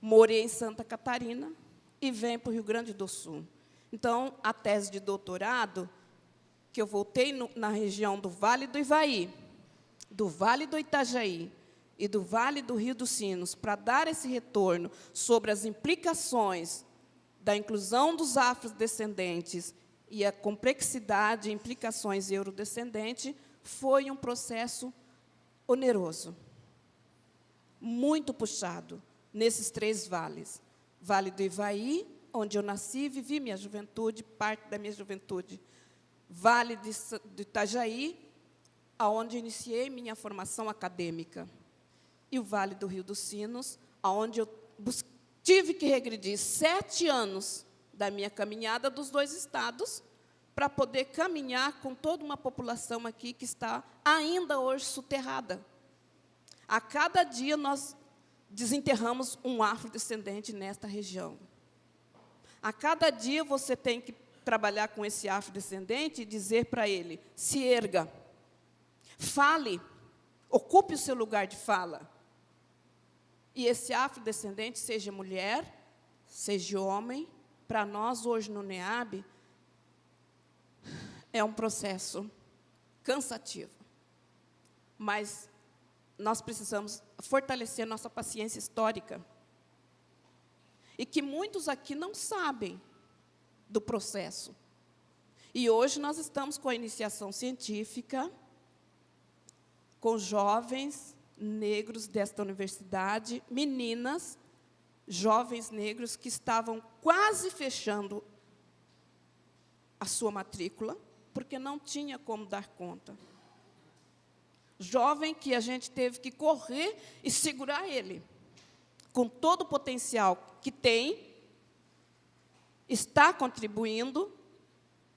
morei em Santa Catarina e venho para o Rio Grande do Sul. Então, a tese de doutorado, que eu voltei na região do Vale do Ivaí, do Vale do Itajaí e do Vale do Rio dos Sinos, para dar esse retorno sobre as implicações da inclusão dos afrodescendentes e a complexidade e implicações eurodescendentes, foi um processo oneroso, muito puxado, nesses 3 vales. Vale do Ivaí, onde eu nasci e vivi minha juventude, parte da minha juventude. Vale do Itajaí, aonde iniciei minha formação acadêmica. E o Vale do Rio dos Sinos, aonde eu tive que regredir 7 anos da minha caminhada dos 2 estados, para poder caminhar com toda uma população aqui que está ainda hoje soterrada. A cada dia nós desenterramos um afrodescendente nesta região. A cada dia você tem que trabalhar com esse afrodescendente e dizer para ele, se erga, fale, ocupe o seu lugar de fala. E esse afrodescendente, seja mulher, seja homem, para nós hoje no NEAB, é um processo cansativo. Mas nós precisamos fortalecer a nossa paciência histórica. E que muitos aqui não sabem do processo. E hoje nós estamos com a iniciação científica, com jovens negros desta universidade, meninas, jovens negros que estavam quase fechando a sua matrícula, porque não tinha como dar conta. Jovem que a gente teve que correr e segurar ele. Com todo o potencial que tem, está contribuindo.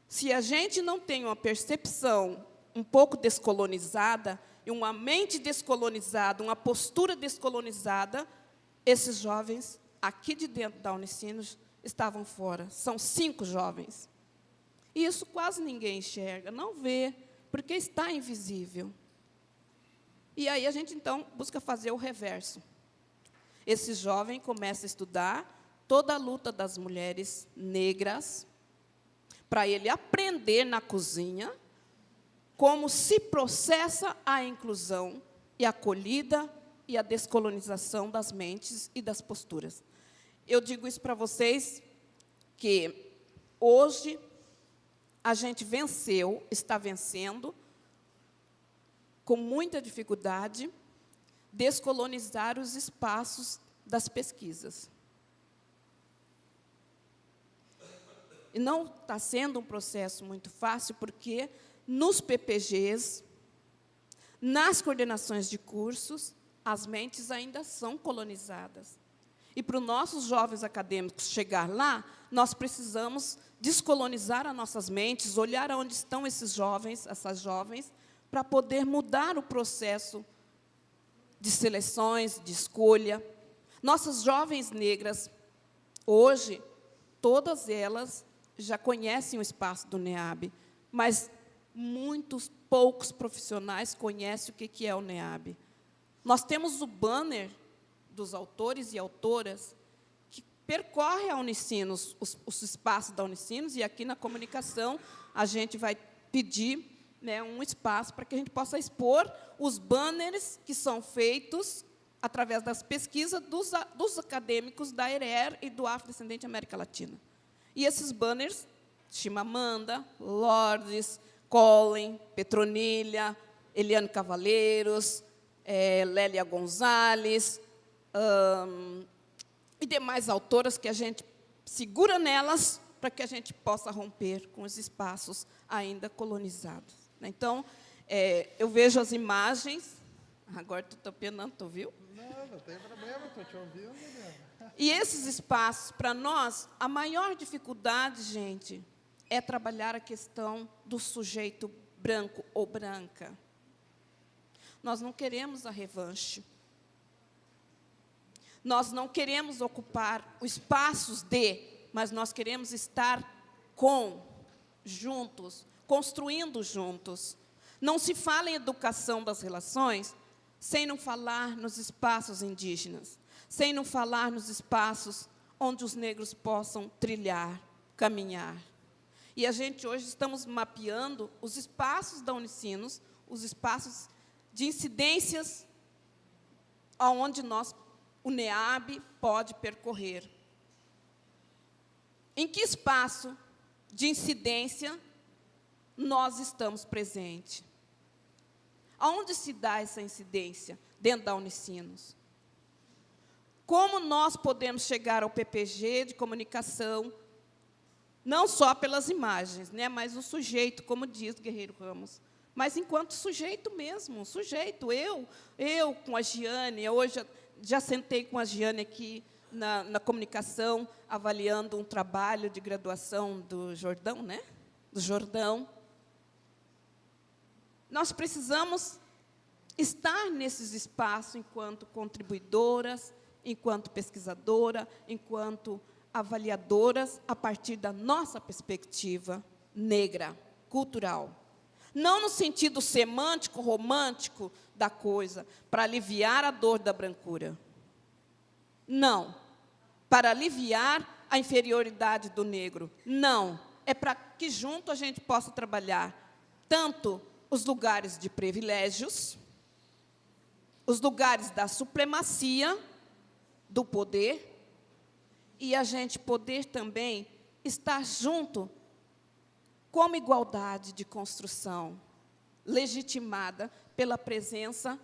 Se a gente não tem uma percepção um pouco descolonizada, e uma mente descolonizada, uma postura descolonizada, esses jovens, aqui de dentro da Unicinos, estavam fora. São 5 jovens. E isso quase ninguém enxerga, não vê, porque está invisível. E aí a gente, então, busca fazer o reverso. Esse jovem começa a estudar toda a luta das mulheres negras, para ele aprender na cozinha como se processa a inclusão e a acolhida e a descolonização das mentes e das posturas. Eu digo isso para vocês, que hoje a gente venceu, está vencendo, com muita dificuldade, descolonizar os espaços das pesquisas. E não está sendo um processo muito fácil, porque nos PPGs, nas coordenações de cursos, as mentes ainda são colonizadas. E para os nossos jovens acadêmicos chegar lá, nós precisamos descolonizar as nossas mentes, olhar onde estão esses jovens, essas jovens, para poder mudar o processo de seleções, de escolha. Nossas jovens negras, hoje, todas elas já conhecem o espaço do NEAB, mas muitos poucos profissionais conhecem o que é o NEAB. Nós temos o banner dos autores e autoras que percorre a Unicinos, os espaços da Unicinos, e aqui na comunicação a gente vai pedir, né, um espaço para que a gente possa expor os banners que são feitos através das pesquisas dos acadêmicos da ERER e do Afrodescendente América Latina. E esses banners, Chimamanda, Lourdes, Colin, Petronilha, Eliane Cavaleiros, Lélia Gonzalez, e demais autoras que a gente segura nelas para que a gente possa romper com os espaços ainda colonizados. Então, eu vejo as imagens. Agora tu está penando, tu viu? Não tem problema, estou te ouvindo. E esses espaços, para nós, a maior dificuldade, gente, é trabalhar a questão do sujeito branco ou branca. Nós não queremos a revanche. Nós não queremos ocupar os espaços mas nós queremos estar juntos, construindo juntos. Não se fala em educação das relações sem não falar nos espaços indígenas, sem não falar nos espaços onde os negros possam trilhar, caminhar. E a gente hoje estamos mapeando os espaços da Unicinos, os espaços de incidências onde o NEAB pode percorrer. Em que espaço de incidência nós estamos presentes? Aonde se dá essa incidência dentro da Unicinos? Como nós podemos chegar ao PPG de comunicação, não só pelas imagens, né, mas o sujeito, como diz Guerreiro Ramos, mas enquanto sujeito mesmo, sujeito. Eu com a Giane, hoje já sentei com a Giane aqui na comunicação, avaliando um trabalho de graduação do Jordão, né? Do Jordão. Nós precisamos estar nesses espaços enquanto contribuidoras, enquanto pesquisadora, enquanto avaliadoras, a partir da nossa perspectiva negra, cultural. Não no sentido semântico, romântico da coisa, para aliviar a dor da brancura. Não. Para aliviar a inferioridade do negro. Não. É para que junto a gente possa trabalhar tanto os lugares de privilégios, os lugares da supremacia do poder, e a gente poder também estar junto como igualdade de construção, legitimada pela presença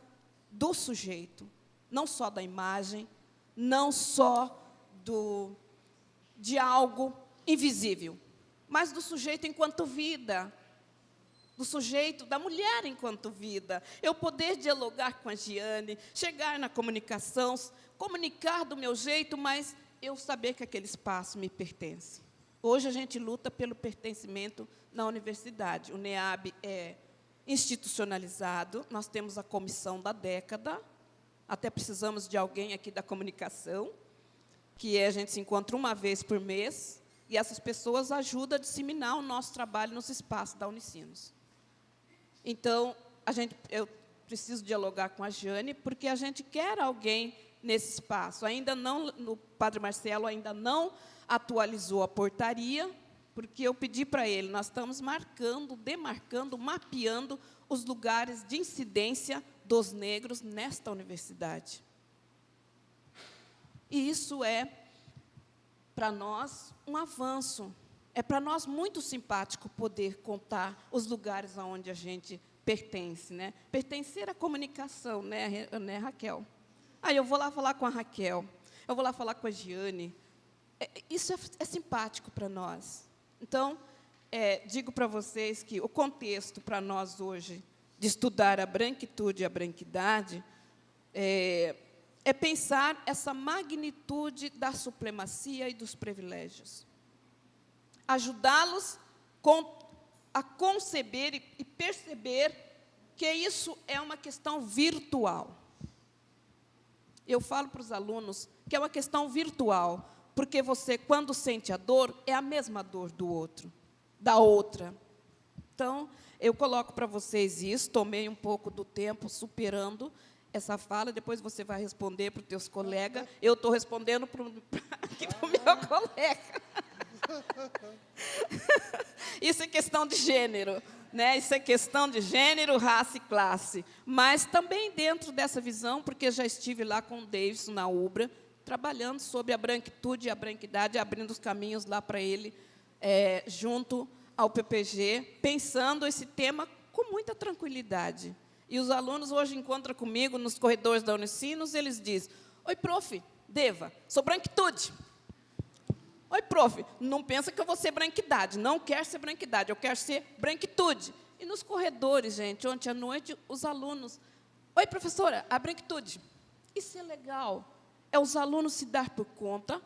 do sujeito, não só da imagem, não só de algo invisível, mas do sujeito enquanto vida, do sujeito, da mulher enquanto vida. Eu poder dialogar com a Giane, chegar na comunicação, comunicar do meu jeito, mas eu saber que aquele espaço me pertence. Hoje a gente luta pelo pertencimento na universidade. O NEAB é institucionalizado, nós temos a comissão da década, até precisamos de alguém aqui da comunicação, que a gente se encontra uma vez por mês, e essas pessoas ajudam a disseminar o nosso trabalho nos espaços da Unicinos. Então, eu preciso dialogar com a Jane, porque a gente quer alguém nesse espaço. Ainda não, o Padre Marcelo ainda não atualizou a portaria, porque eu pedi para ele, nós estamos marcando, demarcando, mapeando os lugares de incidência dos negros nesta universidade. E isso é, para nós, um avanço. É para nós muito simpático poder contar os lugares aonde a gente pertence, né? Pertencer à comunicação, né, Raquel? Aí eu vou lá falar com a Raquel, eu vou lá falar com a Giane. Isso é simpático para nós. Então, digo para vocês que o contexto para nós hoje de estudar a branquitude e a branquidade é pensar essa magnitude da supremacia e dos privilégios. Ajudá-los a conceber e perceber que isso é uma questão virtual. Eu falo para os alunos que é uma questão virtual, porque você, quando sente a dor, é a mesma dor do outro, da outra. Então, eu coloco para vocês isso, tomei um pouco do tempo superando essa fala, depois você vai responder para os teus colegas, eu estou respondendo para o meu colega. Isso é questão de gênero, né? Isso é questão de gênero, raça e classe. Mas também dentro dessa visão, porque já estive lá com o Davidson na UBRA, trabalhando sobre a branquitude e a branquidade, abrindo os caminhos lá para ele, junto ao PPG, pensando esse tema com muita tranquilidade. E os alunos hoje encontram comigo nos corredores da Unicinos, eles dizem, oi, prof, Deva, sou branquitude. Oi, prof, não pensa que eu vou ser branquidade, não quero ser branquidade, eu quero ser branquitude. E nos corredores, gente, ontem à noite, os alunos, oi, professora, a branquitude. Isso é legal, é os alunos se dar por conta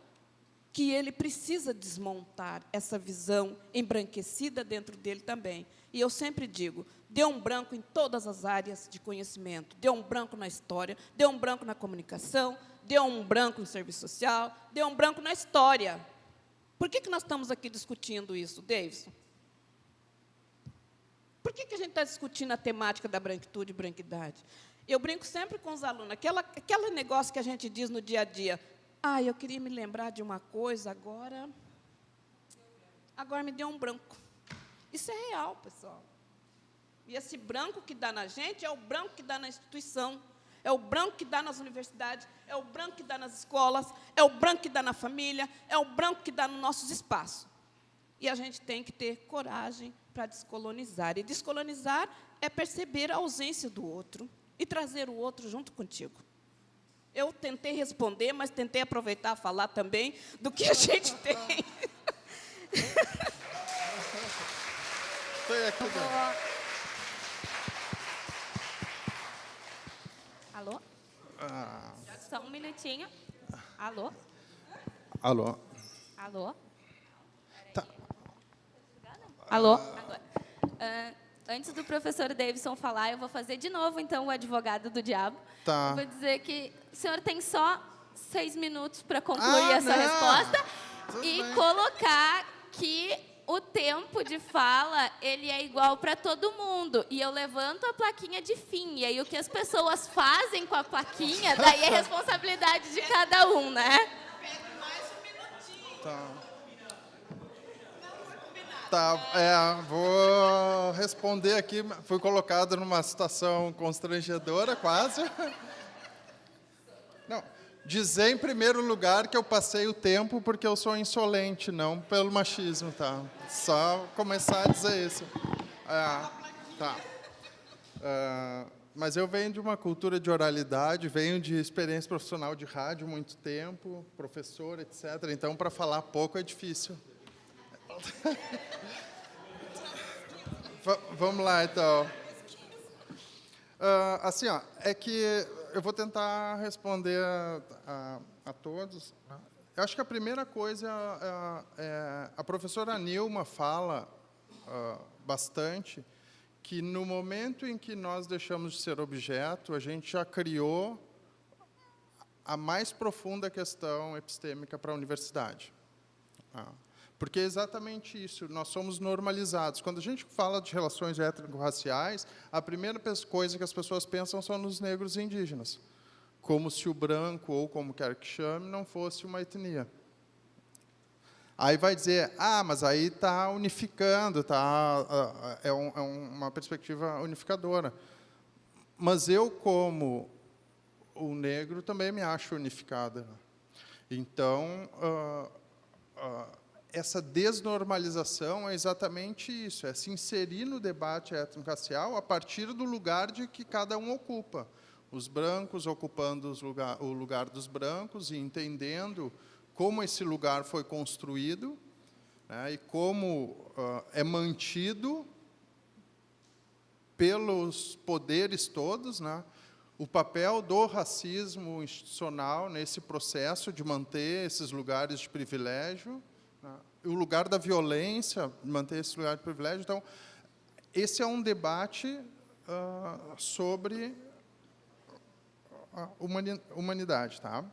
que ele precisa desmontar essa visão embranquecida dentro dele também. E eu sempre digo, dê um branco em todas as áreas de conhecimento, dê um branco na história, dê um branco na comunicação, dê um branco no serviço social, dê um branco na história. Por que nós estamos aqui discutindo isso, Davidson? Por que a gente está discutindo a temática da branquitude e branquidade? Eu brinco sempre com os alunos, aquele negócio que a gente diz no dia a dia, eu queria me lembrar de uma coisa, agora me deu um branco. Isso é real, pessoal. E esse branco que dá na gente é o branco que dá na instituição, é o branco que dá nas universidades, é o branco que dá nas escolas, é o branco que dá na família, é o branco que dá nos nossos espaços. E a gente tem que ter coragem para descolonizar. E descolonizar é perceber a ausência do outro e trazer o outro junto contigo. Eu tentei responder, mas tentei aproveitar a falar também do que a gente tem. Alô? Só um minutinho. Alô? Alô? Alô? Tá. Alô? Agora. Antes do professor Davidson falar, eu vou fazer de novo, então, o advogado do diabo. Tá. Vou dizer que o senhor tem só 6 minutos para concluir essa resposta e colocar que o tempo de fala, ele é igual para todo mundo. E eu levanto a plaquinha de fim. E aí, o que as pessoas fazem com a plaquinha, daí é responsabilidade de cada um, né? Vou responder aqui. Fui colocado numa situação constrangedora, quase. Não, dizer, em primeiro lugar, que eu passei o tempo porque eu sou insolente, não pelo machismo, tá? Só começar a dizer isso. Mas eu venho de uma cultura de oralidade, venho de experiência profissional de rádio há muito tempo, professor, etc. Então, para falar pouco é difícil. Vamos lá, então. Assim, ó, é que eu vou tentar responder a todos. Eu acho que a primeira coisa a professora Nilma fala bastante que no momento em que nós deixamos de ser objeto, a gente já criou a mais profunda questão epistêmica para a universidade. Porque é exatamente isso, nós somos normalizados. Quando a gente fala de relações étnico-raciais, a primeira coisa que as pessoas pensam são nos negros e indígenas, como se o branco, ou como quer que chame, não fosse uma etnia. Aí vai dizer, mas aí está unificando, é uma perspectiva unificadora. Mas eu, como o negro, também me acho unificada. Então, essa desnormalização é exatamente isso, é se inserir no debate étnico-racial a partir do lugar de que cada um ocupa. Os brancos ocupando o lugar dos brancos e entendendo como esse lugar foi construído, né, e como é mantido pelos poderes todos, né, o papel do racismo institucional nesse processo de manter esses lugares de privilégio, né, o lugar da violência, manter esse lugar de privilégio. Então, esse é um debate sobre a humanidade. Tá?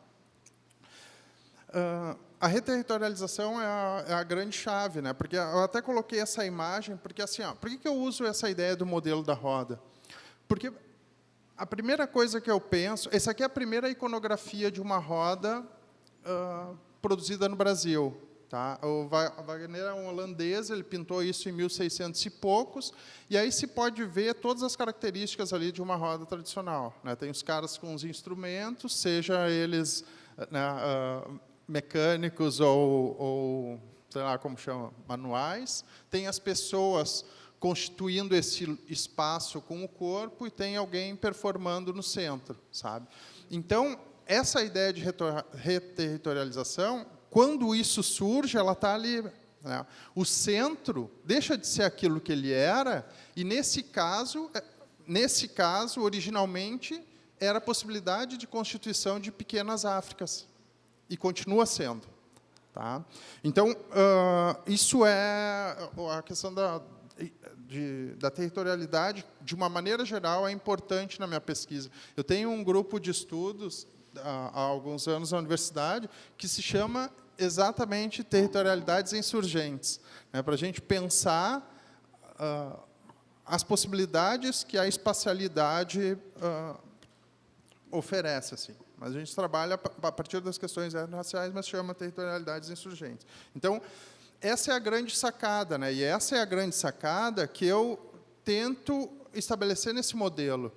A reterritorialização é a grande chave, né? Porque eu até coloquei essa imagem, porque assim, por que eu uso essa ideia do modelo da roda? Porque a primeira coisa que eu penso, essa aqui é a primeira iconografia de uma roda produzida no Brasil. Tá? O Wagner é um holandês, ele pintou isso em 1600 e poucos, e aí se pode ver todas as características ali de uma roda tradicional. Né? Tem os caras com os instrumentos, seja eles, né, mecânicos ou, sei lá como chama, manuais. Tem as pessoas constituindo esse espaço com o corpo e tem alguém performando no centro, sabe? Então, essa ideia de reterritorialização, quando isso surge, ela está ali. Né? O centro deixa de ser aquilo que ele era, e, nesse caso, originalmente, era a possibilidade de constituição de pequenas Áfricas, e continua sendo. Tá? Então, isso é a questão da territorialidade, de uma maneira geral, é importante na minha pesquisa. Eu tenho um grupo de estudos, há alguns anos na universidade, que se chama exatamente territorialidades insurgentes, né, para a gente pensar as possibilidades que a espacialidade oferece. Assim. Mas a gente trabalha a partir das questões étnico-raciais, mas chama territorialidades insurgentes. Então, essa é a grande sacada, né, e essa é a grande sacada que eu tento estabelecer nesse modelo.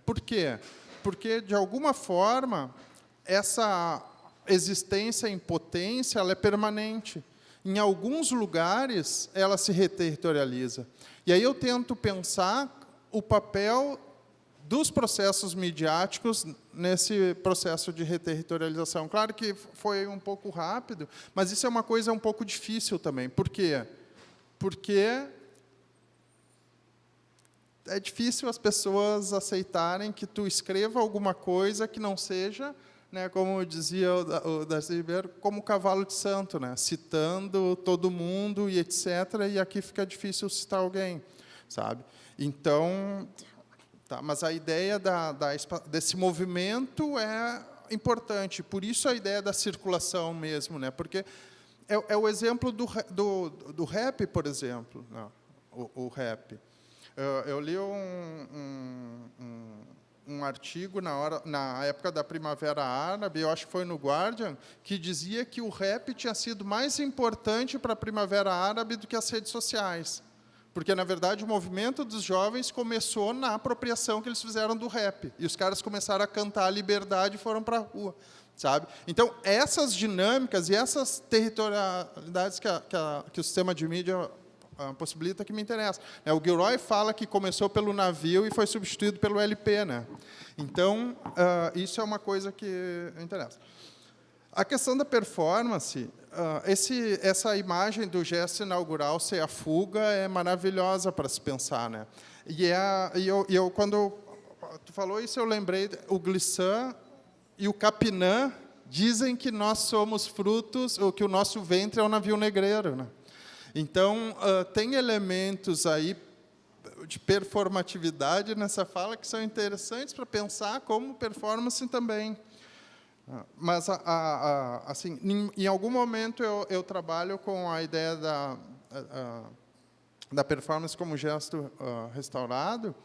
Por quê? Porque, de alguma forma, essa existência em potência ela é permanente. Em alguns lugares, ela se reterritorializa. E aí eu tento pensar o papel dos processos midiáticos nesse processo de reterritorialização. Claro que foi um pouco rápido, mas isso é uma coisa um pouco difícil também. Por quê? Porque é difícil as pessoas aceitarem que tu escreva alguma coisa que não seja, né, como dizia o Darcy Ribeiro, como cavalo de santo, né, citando todo mundo e etc. E aqui fica difícil citar alguém, sabe? Então, tá, mas a ideia desse movimento é importante. Por isso a ideia da circulação mesmo, né, porque é o exemplo do rap, por exemplo, né, o rap. Eu li um artigo na época da Primavera Árabe, eu acho que foi no Guardian, que dizia que o rap tinha sido mais importante para a Primavera Árabe do que as redes sociais. Porque, na verdade, o movimento dos jovens começou na apropriação que eles fizeram do rap. E os caras começaram a cantar a liberdade e foram para a rua. Sabe? Então, essas dinâmicas e essas territorialidades que o sistema de mídia possibilita que me interessa. O Gilroy fala que começou pelo navio e foi substituído pelo LP. Né? Então, isso é uma coisa que me interessa. A questão da performance, essa imagem do gesto inaugural ser a fuga é maravilhosa para se pensar, né? Quando tu falou isso, eu lembrei, o Glissant e o Capinã dizem que nós somos frutos, ou que o nosso ventre é um navio negreiro, né? Então, tem elementos aí de performatividade nessa fala que são interessantes para pensar como performance também. Mas, assim, em algum momento eu trabalho com a ideia da performance como gesto restaurado,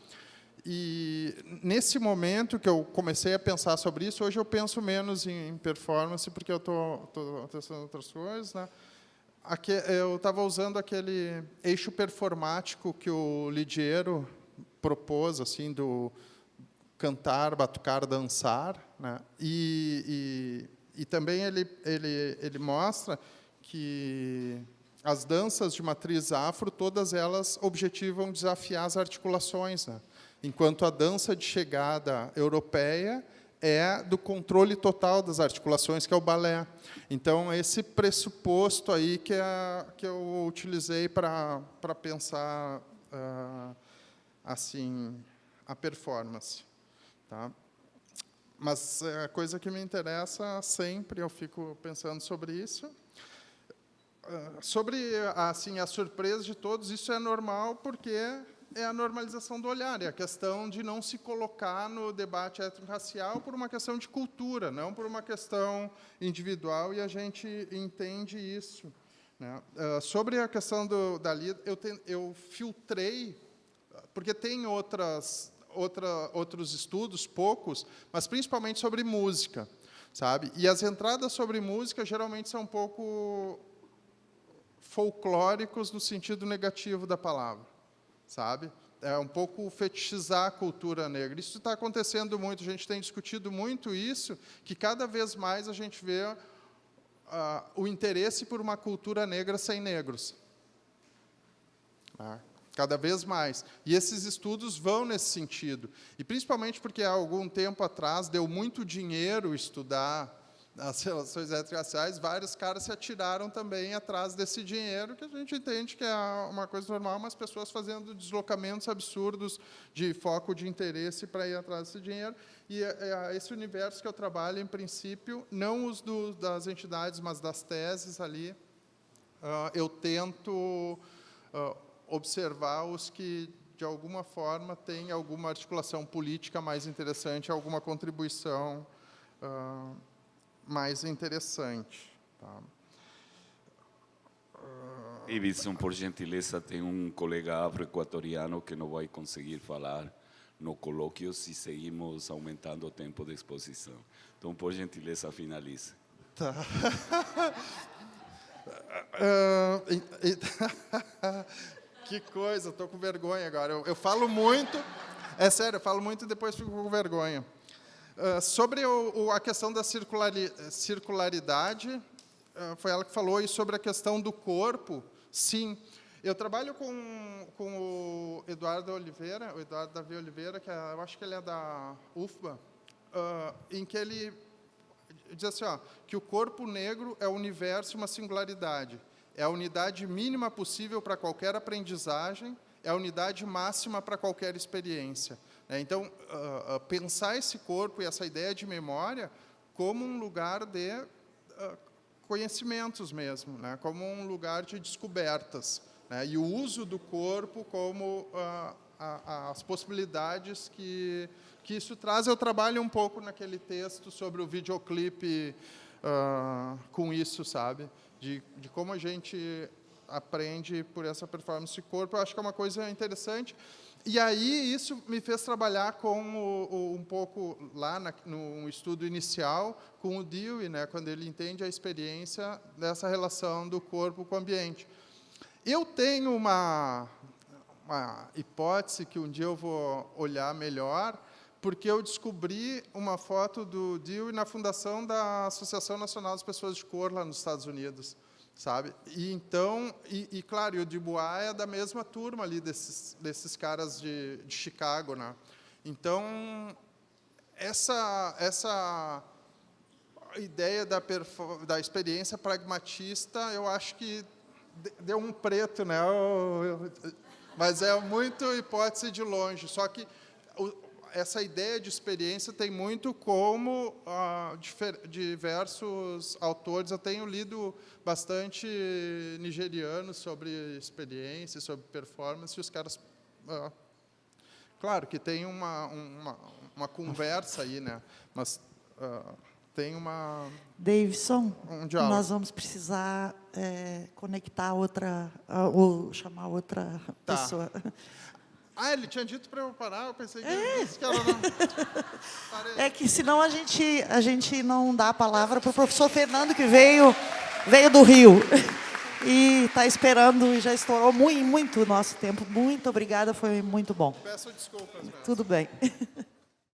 e nesse momento que eu comecei a pensar sobre isso, hoje eu penso menos em performance, porque eu estou testando outras coisas, né? Eu estava usando aquele eixo performático que o Ligiero propôs, assim, do cantar, batucar, dançar, né? E também ele mostra que as danças de matriz afro, todas elas objetivam desafiar as articulações, né? Enquanto a dança de chegada europeia é do controle total das articulações, que é o balé. Então, esse pressuposto aí que eu utilizei para pensar assim, a performance. Tá? Mas a coisa que me interessa sempre, eu fico pensando sobre isso. Sobre assim, a surpresa de todos, isso é normal, porque é a normalização do olhar, é a questão de não se colocar no debate étnico-racial por uma questão de cultura, não por uma questão individual, e a gente entende isso, né? Sobre a questão da Lida, eu filtrei, porque tem outros estudos, poucos, mas principalmente sobre música, sabe? E as entradas sobre música geralmente são um pouco folclóricos no sentido negativo da palavra, sabe? É um pouco fetichizar a cultura negra. Isso está acontecendo muito, a gente tem discutido muito isso, que cada vez mais a gente vê o interesse por uma cultura negra sem negros. Cada vez mais. E esses estudos vão nesse sentido. E principalmente porque, há algum tempo atrás, deu muito dinheiro estudar as relações étnico-raciais, vários caras se atiraram também atrás desse dinheiro, que a gente entende que é uma coisa normal, mas pessoas fazendo deslocamentos absurdos de foco de interesse para ir atrás desse dinheiro. E esse universo que eu trabalho, em princípio, não os das entidades, mas das teses ali, eu tento observar os que, de alguma forma, têm alguma articulação política mais interessante, alguma contribuição mais interessante. Tá? Davidson, por gentileza, tem um colega afro-equatoriano que não vai conseguir falar no colóquio se seguimos aumentando o tempo de exposição. Então, por gentileza, finalize. Tá. Que coisa, estou com vergonha agora. Eu falo muito, é sério, eu falo muito e depois fico com vergonha. Sobre a questão da circularidade, foi ela que falou, e sobre a questão do corpo, sim. Eu trabalho com o Eduardo Davi Oliveira, que eu acho que ele é da UFBA, em que ele diz assim, que o corpo negro é o universo e uma singularidade. É a unidade mínima possível para qualquer aprendizagem, é a unidade máxima para qualquer experiência. Então, pensar esse corpo e essa ideia de memória como um lugar de conhecimentos mesmo, né? Como um lugar de descobertas, né? E o uso do corpo como as possibilidades que isso traz. Eu trabalho um pouco naquele texto sobre o videoclipe com isso, sabe? De como a gente aprende por essa performance de corpo. Eu acho que é uma coisa interessante. E aí isso me fez trabalhar com um pouco lá no estudo inicial com o Dewey, né, quando ele entende a experiência dessa relação do corpo com o ambiente. Eu tenho uma hipótese que um dia eu vou olhar melhor, porque eu descobri uma foto do Dewey na fundação da Associação Nacional das Pessoas de Cor lá nos Estados Unidos, sabe? E então, claro, e o Dubois é da mesma turma ali desses caras de Chicago, né? Então, ideia da experiência pragmatista, eu acho que deu um preto, né? Mas é muito hipótese de longe. Só que essa ideia de experiência tem muito como diversos autores. Eu tenho lido bastante nigerianos sobre experiência, sobre performance, e os caras... claro que tem uma conversa aí, né? Mas tem Davidson, um diálogo. nós vamos precisar conectar outra, ou chamar outra pessoa. Ele tinha dito para eu parar, eu pensei que ele disse que ela não... É que senão a gente não dá a palavra para o professor Fernando, que veio do Rio. E está esperando, e já estourou muito o nosso tempo. Muito obrigada, foi muito bom. Peço desculpas mesmo. Tudo bem.